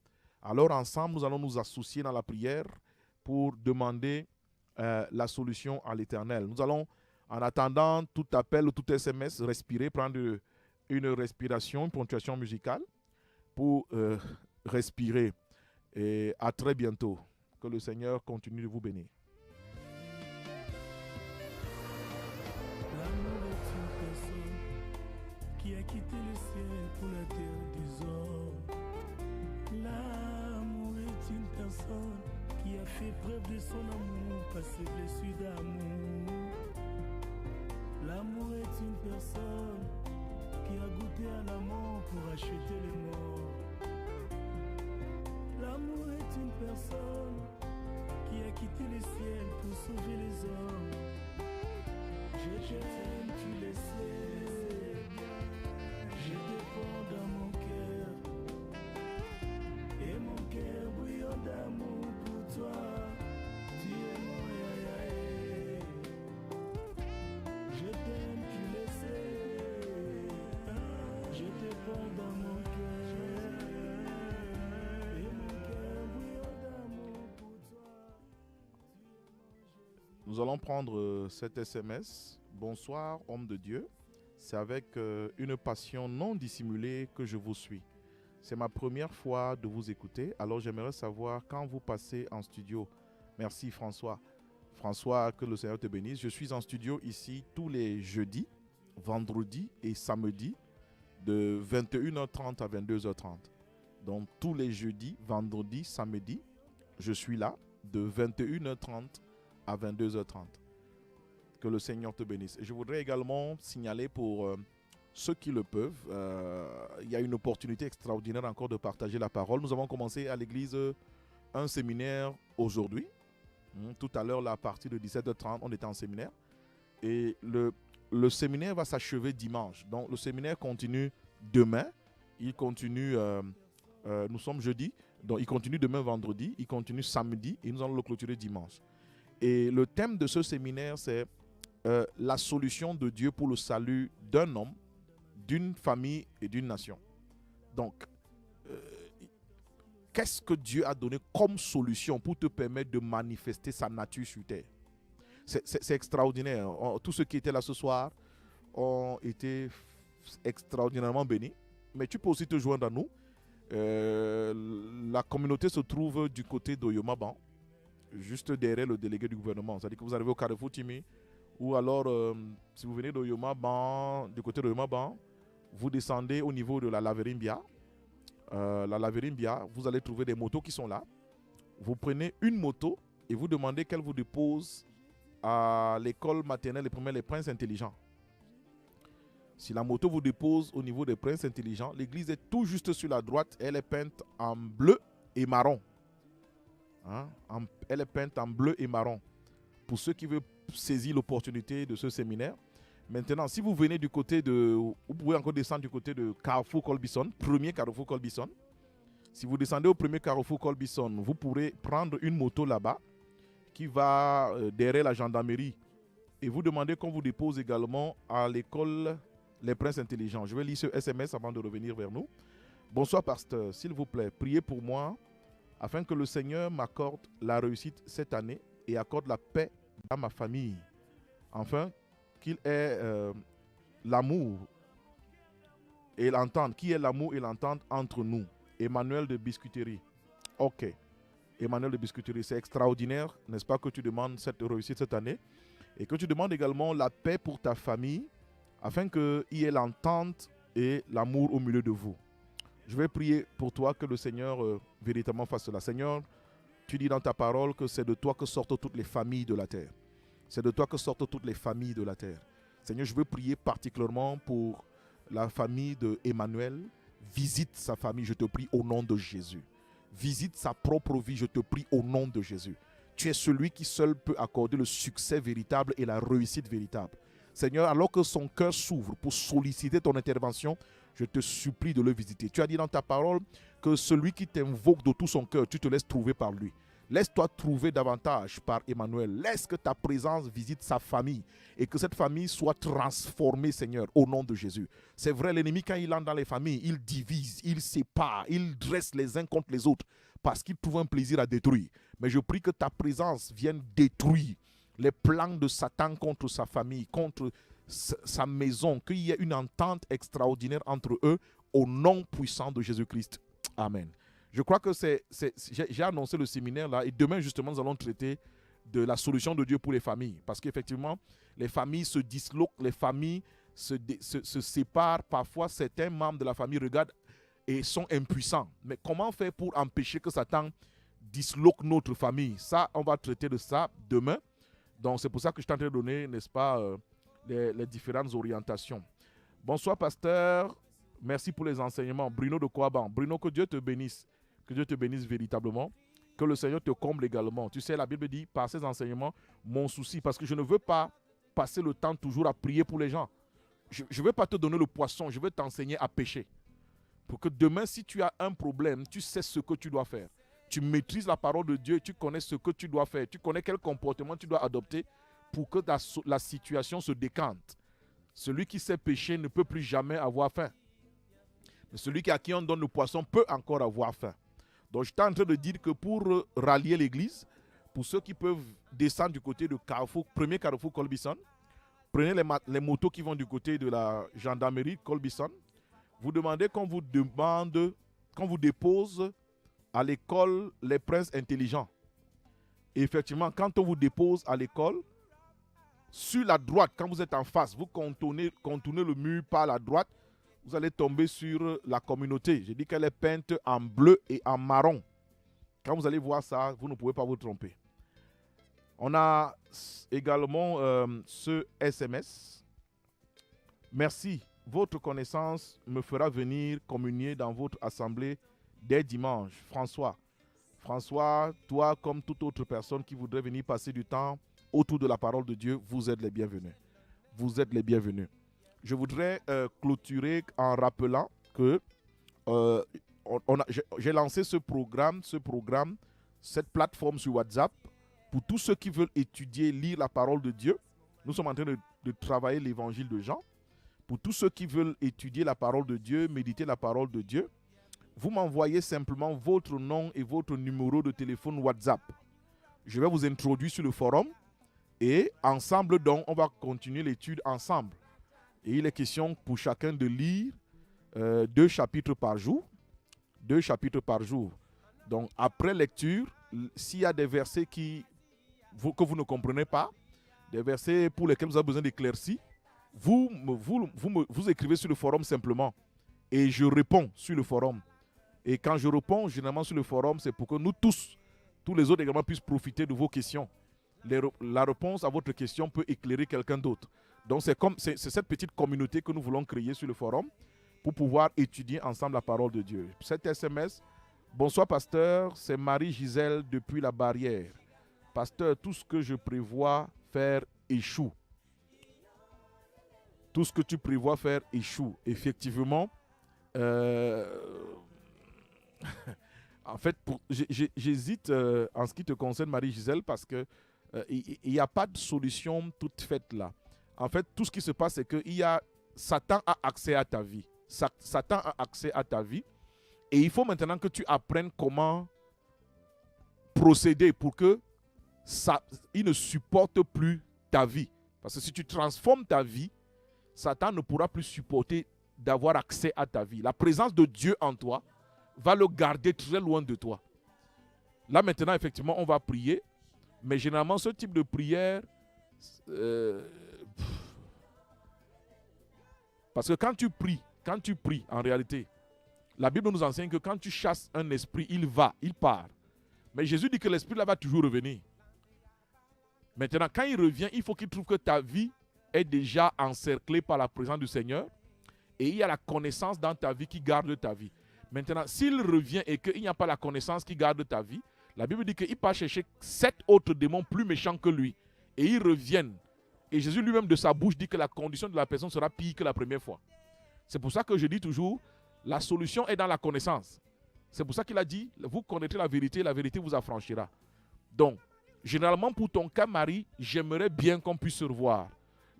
alors ensemble, nous allons nous associer dans la prière pour demander la solution à l'Éternel. Nous allons, en attendant tout appel ou tout SMS, respirer, prendre une respiration, une ponctuation musicale pour respirer. Et à très bientôt. Que le Seigneur continue de vous bénir. L'amour est une personne qui a quitté le ciel pour la terre des hommes. L'amour est une personne qui a fait preuve de son amour par ses blessures d'amour. L'amour est une personne qui a goûté à la mort pour acheter les morts. L'amour est une personne qui a quitté le ciel pour sauver les hommes. Je t'aime, tu le sais, je dépends dans mon cœur, et mon cœur bouillon d'amour pour toi. Tu es mon yaya. palpant dans mon cœur. Et mon cœur brûle d'amour pour toi. Nous allons prendre cet SMS. Bonsoir, homme de Dieu. C'est avec une passion non dissimulée que je vous suis. C'est ma première fois de vous écouter, alors j'aimerais savoir quand vous passez en studio. Merci François. François, que le Seigneur te bénisse. Je suis en studio ici tous les jeudis, vendredis et samedis de 21h30 à 22h30. Donc tous les jeudis, vendredis, samedis, je suis là de 21h30 à 22h30. Que le Seigneur te bénisse. Et je voudrais également signaler pour ceux qui le peuvent, il y a une opportunité extraordinaire encore de partager la parole. Nous avons commencé à l'église un séminaire aujourd'hui. Tout à l'heure, là, à partir de 17h30, on était en séminaire. Et le séminaire va s'achever dimanche. Donc, le séminaire continue demain. Il continue, nous sommes jeudi. Donc, il continue demain vendredi. Il continue samedi. Et nous allons le clôturer dimanche. Et le thème de ce séminaire, c'est la solution de Dieu pour le salut d'un homme, d'une famille et d'une nation. Donc, qu'est-ce que Dieu a donné comme solution pour te permettre de manifester sa nature sur terre? C'est extraordinaire. Tous ceux qui étaient là ce soir ont été extraordinairement bénis. Mais tu peux aussi te joindre à nous. La communauté se trouve du côté d'Oyomaban, juste derrière le délégué du gouvernement. C'est-à-dire que vous arrivez au Carrefour Timi, ou alors, si vous venez d'Oyomaban, du côté d'Oyomaban, vous descendez au niveau de la Laverimbia. La Laverimbia, vous allez trouver des motos qui sont là. Vous prenez une moto et vous demandez qu'elle vous dépose à l'école maternelle et primaire Les Princes Intelligents. Si la moto vous dépose au niveau des Princes Intelligents, l'église est tout juste sur la droite. Elle est peinte en bleu et marron. Elle est peinte en bleu et marron. Pour ceux qui veulent saisir l'opportunité de ce séminaire. Maintenant, si vous venez du côté de... Vous pouvez encore descendre du côté de Carrefour Colbison, premier Carrefour Colbison. Si vous descendez au premier Carrefour Colbison, vous pourrez prendre une moto là-bas qui va derrière la gendarmerie. Et vous demandez qu'on vous dépose également à l'école Les Princes Intelligents. Je vais lire ce SMS avant de revenir vers nous. Bonsoir pasteur, s'il vous plaît, priez pour moi afin que le Seigneur m'accorde la réussite cette année et accorde la paix dans ma famille. Enfin, qu'il ait l'amour et l'entente. Qui est l'amour et l'entente entre nous? Emmanuel de Biscuiterie. Ok. Emmanuel de Biscuiterie, c'est extraordinaire, n'est-ce pas, que tu demandes cette réussite cette année et que tu demandes également la paix pour ta famille afin qu'il y ait l'entente et l'amour au milieu de vous. Je vais prier pour toi que le Seigneur véritablement fasse cela. Seigneur, tu dis dans ta parole que c'est de toi que sortent toutes les familles de la terre. C'est de toi que sortent toutes les familles de la terre. Seigneur, je veux prier particulièrement pour la famille de Emmanuel. Visite sa famille, je te prie au nom de Jésus. Visite sa propre vie, je te prie au nom de Jésus. Tu es celui qui seul peut accorder le succès véritable et la réussite véritable. Seigneur, alors que son cœur s'ouvre pour solliciter ton intervention, je te supplie de le visiter. Tu as dit dans ta parole que celui qui t'invoque de tout son cœur, tu te laisses trouver par lui. Laisse-toi trouver davantage par Emmanuel. Laisse que ta présence visite sa famille et que cette famille soit transformée, Seigneur, au nom de Jésus. C'est vrai, l'ennemi, quand il entre dans les familles, il divise, il sépare, il dresse les uns contre les autres parce qu'il trouve un plaisir à détruire. Mais je prie que ta présence vienne détruire les plans de Satan contre sa famille, contre sa maison, qu'il y ait une entente extraordinaire entre eux au nom puissant de Jésus-Christ. Amen. Je crois que j'ai annoncé le séminaire là et demain justement nous allons traiter de la solution de Dieu pour les familles. Parce qu'effectivement, les familles se disloquent, les familles se séparent. Parfois, certains membres de la famille regardent et sont impuissants. Mais comment faire pour empêcher que Satan disloque notre famille? Ça, on va traiter de ça demain. Donc c'est pour ça que je suis en train de donner, n'est-ce pas, les différentes orientations. Bonsoir pasteur, merci pour les enseignements. Bruno de Kouaban. Bruno, que Dieu te bénisse. Que Dieu te bénisse véritablement. Que le Seigneur te comble également. Tu sais, la Bible dit, par ces enseignements, mon souci, parce que je ne veux pas passer le temps toujours à prier pour les gens. Je ne veux pas te donner le poisson, je veux t'enseigner à pêcher. Pour que demain, si tu as un problème, tu sais ce que tu dois faire. Tu maîtrises la parole de Dieu, tu connais ce que tu dois faire. Tu connais quel comportement tu dois adopter pour que la situation se décante. Celui qui sait pécher ne peut plus jamais avoir faim. Celui à qui on donne le poisson peut encore avoir faim. Donc, je suis en train de dire que pour rallier l'église, pour ceux qui peuvent descendre du côté de Carrefour, premier Carrefour Colbison, prenez les motos qui vont du côté de la gendarmerie Colbison. Vous demandez qu'on vous dépose à l'école Les Princes Intelligents. Et effectivement, quand on vous dépose à l'école, sur la droite, quand vous êtes en face, vous contournez le mur par la droite, vous allez tomber sur la communauté. Je dis qu'elle est peinte en bleu et en marron. Quand vous allez voir ça, vous ne pouvez pas vous tromper. On a également ce SMS. Merci. Votre connaissance me fera venir communier dans votre assemblée dès dimanche. François. François, toi, comme toute autre personne qui voudrait venir passer du temps autour de la parole de Dieu, vous êtes les bienvenus. Vous êtes les bienvenus. Je voudrais clôturer en rappelant que j'ai lancé ce programme, cette plateforme sur WhatsApp pour tous ceux qui veulent étudier, lire la parole de Dieu. Nous sommes en train de travailler l'évangile de Jean. Pour tous ceux qui veulent étudier la parole de Dieu, méditer la parole de Dieu, vous m'envoyez simplement votre nom et votre numéro de téléphone WhatsApp. Je vais vous introduire sur le forum et ensemble, donc, on va continuer l'étude ensemble. Et il est question pour chacun de lire 2 chapitres par jour. 2 chapitres par jour. Donc, après lecture, s'il y a des versets que vous ne comprenez pas, des versets pour lesquels vous avez besoin d'éclaircies, vous écrivez sur le forum simplement. Et je réponds sur le forum. Et quand je réponds généralement sur le forum, c'est pour que nous tous les autres également puissent profiter de vos questions. La réponse à votre question peut éclairer quelqu'un d'autre. Donc c'est cette petite communauté que nous voulons créer sur le forum pour pouvoir étudier ensemble la parole de Dieu. Cet SMS, bonsoir pasteur, c'est Marie-Gisèle depuis la Barrière. Pasteur, tout ce que je prévois faire échoue. Tout ce que tu prévois faire échoue. Effectivement, en fait, j'hésite en ce qui te concerne, Marie-Gisèle, parce que il n'y a pas de solution toute faite là. En fait, tout ce qui se passe, c'est que Satan a accès à ta vie. Satan a accès à ta vie. Et il faut maintenant que tu apprennes comment procéder pour que il ne supporte plus ta vie. Parce que si tu transformes ta vie, Satan ne pourra plus supporter d'avoir accès à ta vie. La présence de Dieu en toi va le garder très loin de toi. Là maintenant, effectivement, on va prier. Mais généralement, ce type de prière, parce que quand tu pries, en réalité, la Bible nous enseigne que quand tu chasses un esprit, il part. Mais Jésus dit que l'esprit là va toujours revenir. Maintenant, quand il revient, il faut qu'il trouve que ta vie est déjà encerclée par la présence du Seigneur et il y a la connaissance dans ta vie qui garde ta vie. Maintenant, s'il revient et qu'il n'y a pas la connaissance qui garde ta vie, la Bible dit qu'il part chercher 7 autres démons plus méchants que lui. Et ils reviennent. Et Jésus lui-même de sa bouche dit que la condition de la personne sera pire que la première fois. C'est pour ça que je dis toujours, la solution est dans la connaissance. C'est pour ça qu'il a dit, vous connaîtrez la vérité vous affranchira. Donc, généralement pour ton cas, Marie, j'aimerais bien qu'on puisse se revoir.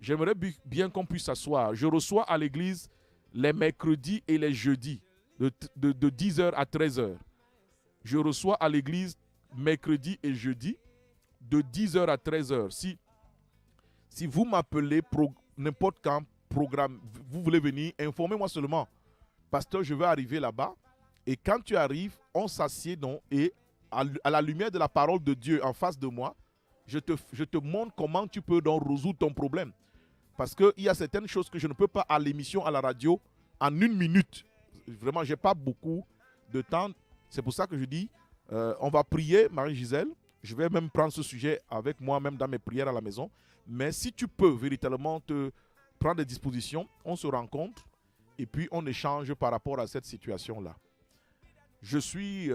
J'aimerais bien qu'on puisse s'asseoir. Je reçois à l'église les mercredis et les jeudis, de 10h à 13h. Je reçois à l'église mercredi et jeudi, de 10h à 13h. Si vous m'appelez n'importe quand, programme, vous voulez venir, informez-moi seulement. Pasteur, je vais arriver là-bas. Et quand tu arrives, on s'assied donc et à la lumière de la parole de Dieu en face de moi, je te montre comment tu peux donc résoudre ton problème. Parce qu'il y a certaines choses que je ne peux pas à l'émission, à la radio, en 1 minute. Vraiment, je n'ai pas beaucoup de temps. C'est pour ça que je dis, on va prier, Marie-Gisèle. Je vais même prendre ce sujet avec moi-même dans mes prières à la maison. Mais si tu peux véritablement te prendre des dispositions, on se rencontre et puis on échange par rapport à cette situation-là. Je suis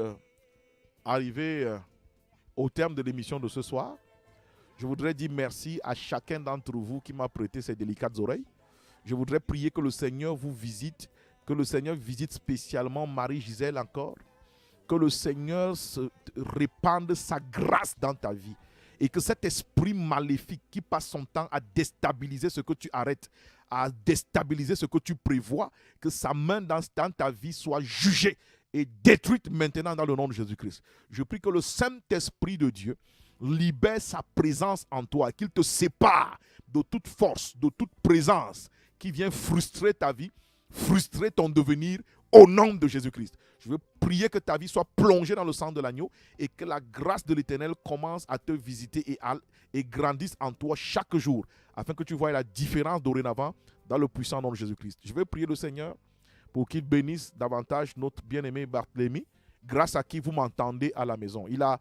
arrivé au terme de l'émission de ce soir. Je voudrais dire merci à chacun d'entre vous qui m'a prêté ces délicates oreilles. Je voudrais prier que le Seigneur vous visite, que le Seigneur visite spécialement Marie-Gisèle encore, que le Seigneur répande sa grâce dans ta vie et que cet esprit maléfique qui passe son temps à déstabiliser ce que tu arrêtes, à déstabiliser ce que tu prévois, que sa main dans ta vie soit jugée et détruite maintenant dans le nom de Jésus-Christ. Je prie que le Saint-Esprit de Dieu libère sa présence en toi, qu'il te sépare de toute force, de toute présence qui vient frustrer ta vie, frustrer ton devenir au nom de Jésus-Christ. Je veux prier que ta vie soit plongée dans le sang de l'agneau et que la grâce de l'Éternel commence à te visiter et grandisse en toi chaque jour, afin que tu voies la différence dorénavant dans le puissant nom de Jésus-Christ. Je vais prier le Seigneur pour qu'il bénisse davantage notre bien-aimé Barthélemy, grâce à qui vous m'entendez à la maison. Il a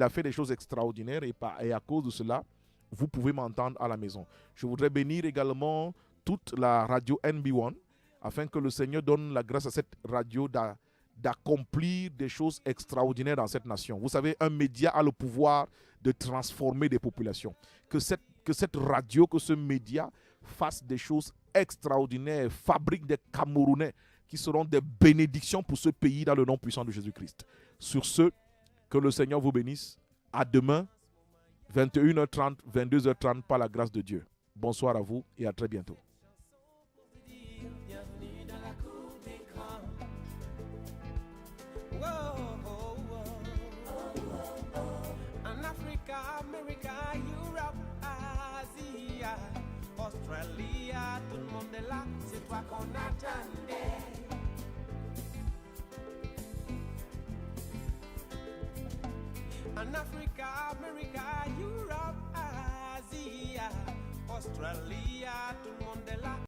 fait des choses extraordinaires et à cause de cela, vous pouvez m'entendre à la maison. Je voudrais bénir également toute la radio NB1, afin que le Seigneur donne la grâce à cette radio d'accomplir des choses extraordinaires dans cette nation. Vous savez, un média a le pouvoir de transformer des populations. Que cette radio, que ce média fasse des choses extraordinaires, fabrique des Camerounais qui seront des bénédictions pour ce pays dans le nom puissant de Jésus-Christ. Sur ce, que le Seigneur vous bénisse. À demain, 21h30, 22h30, par la grâce de Dieu. Bonsoir à vous et à très bientôt. En Africa, America, Europe, Asia, Australia, tout le monde est là, c'est toi qu'on attendait. En Africa, America, Europe, Asia, Australia, tout le monde est là.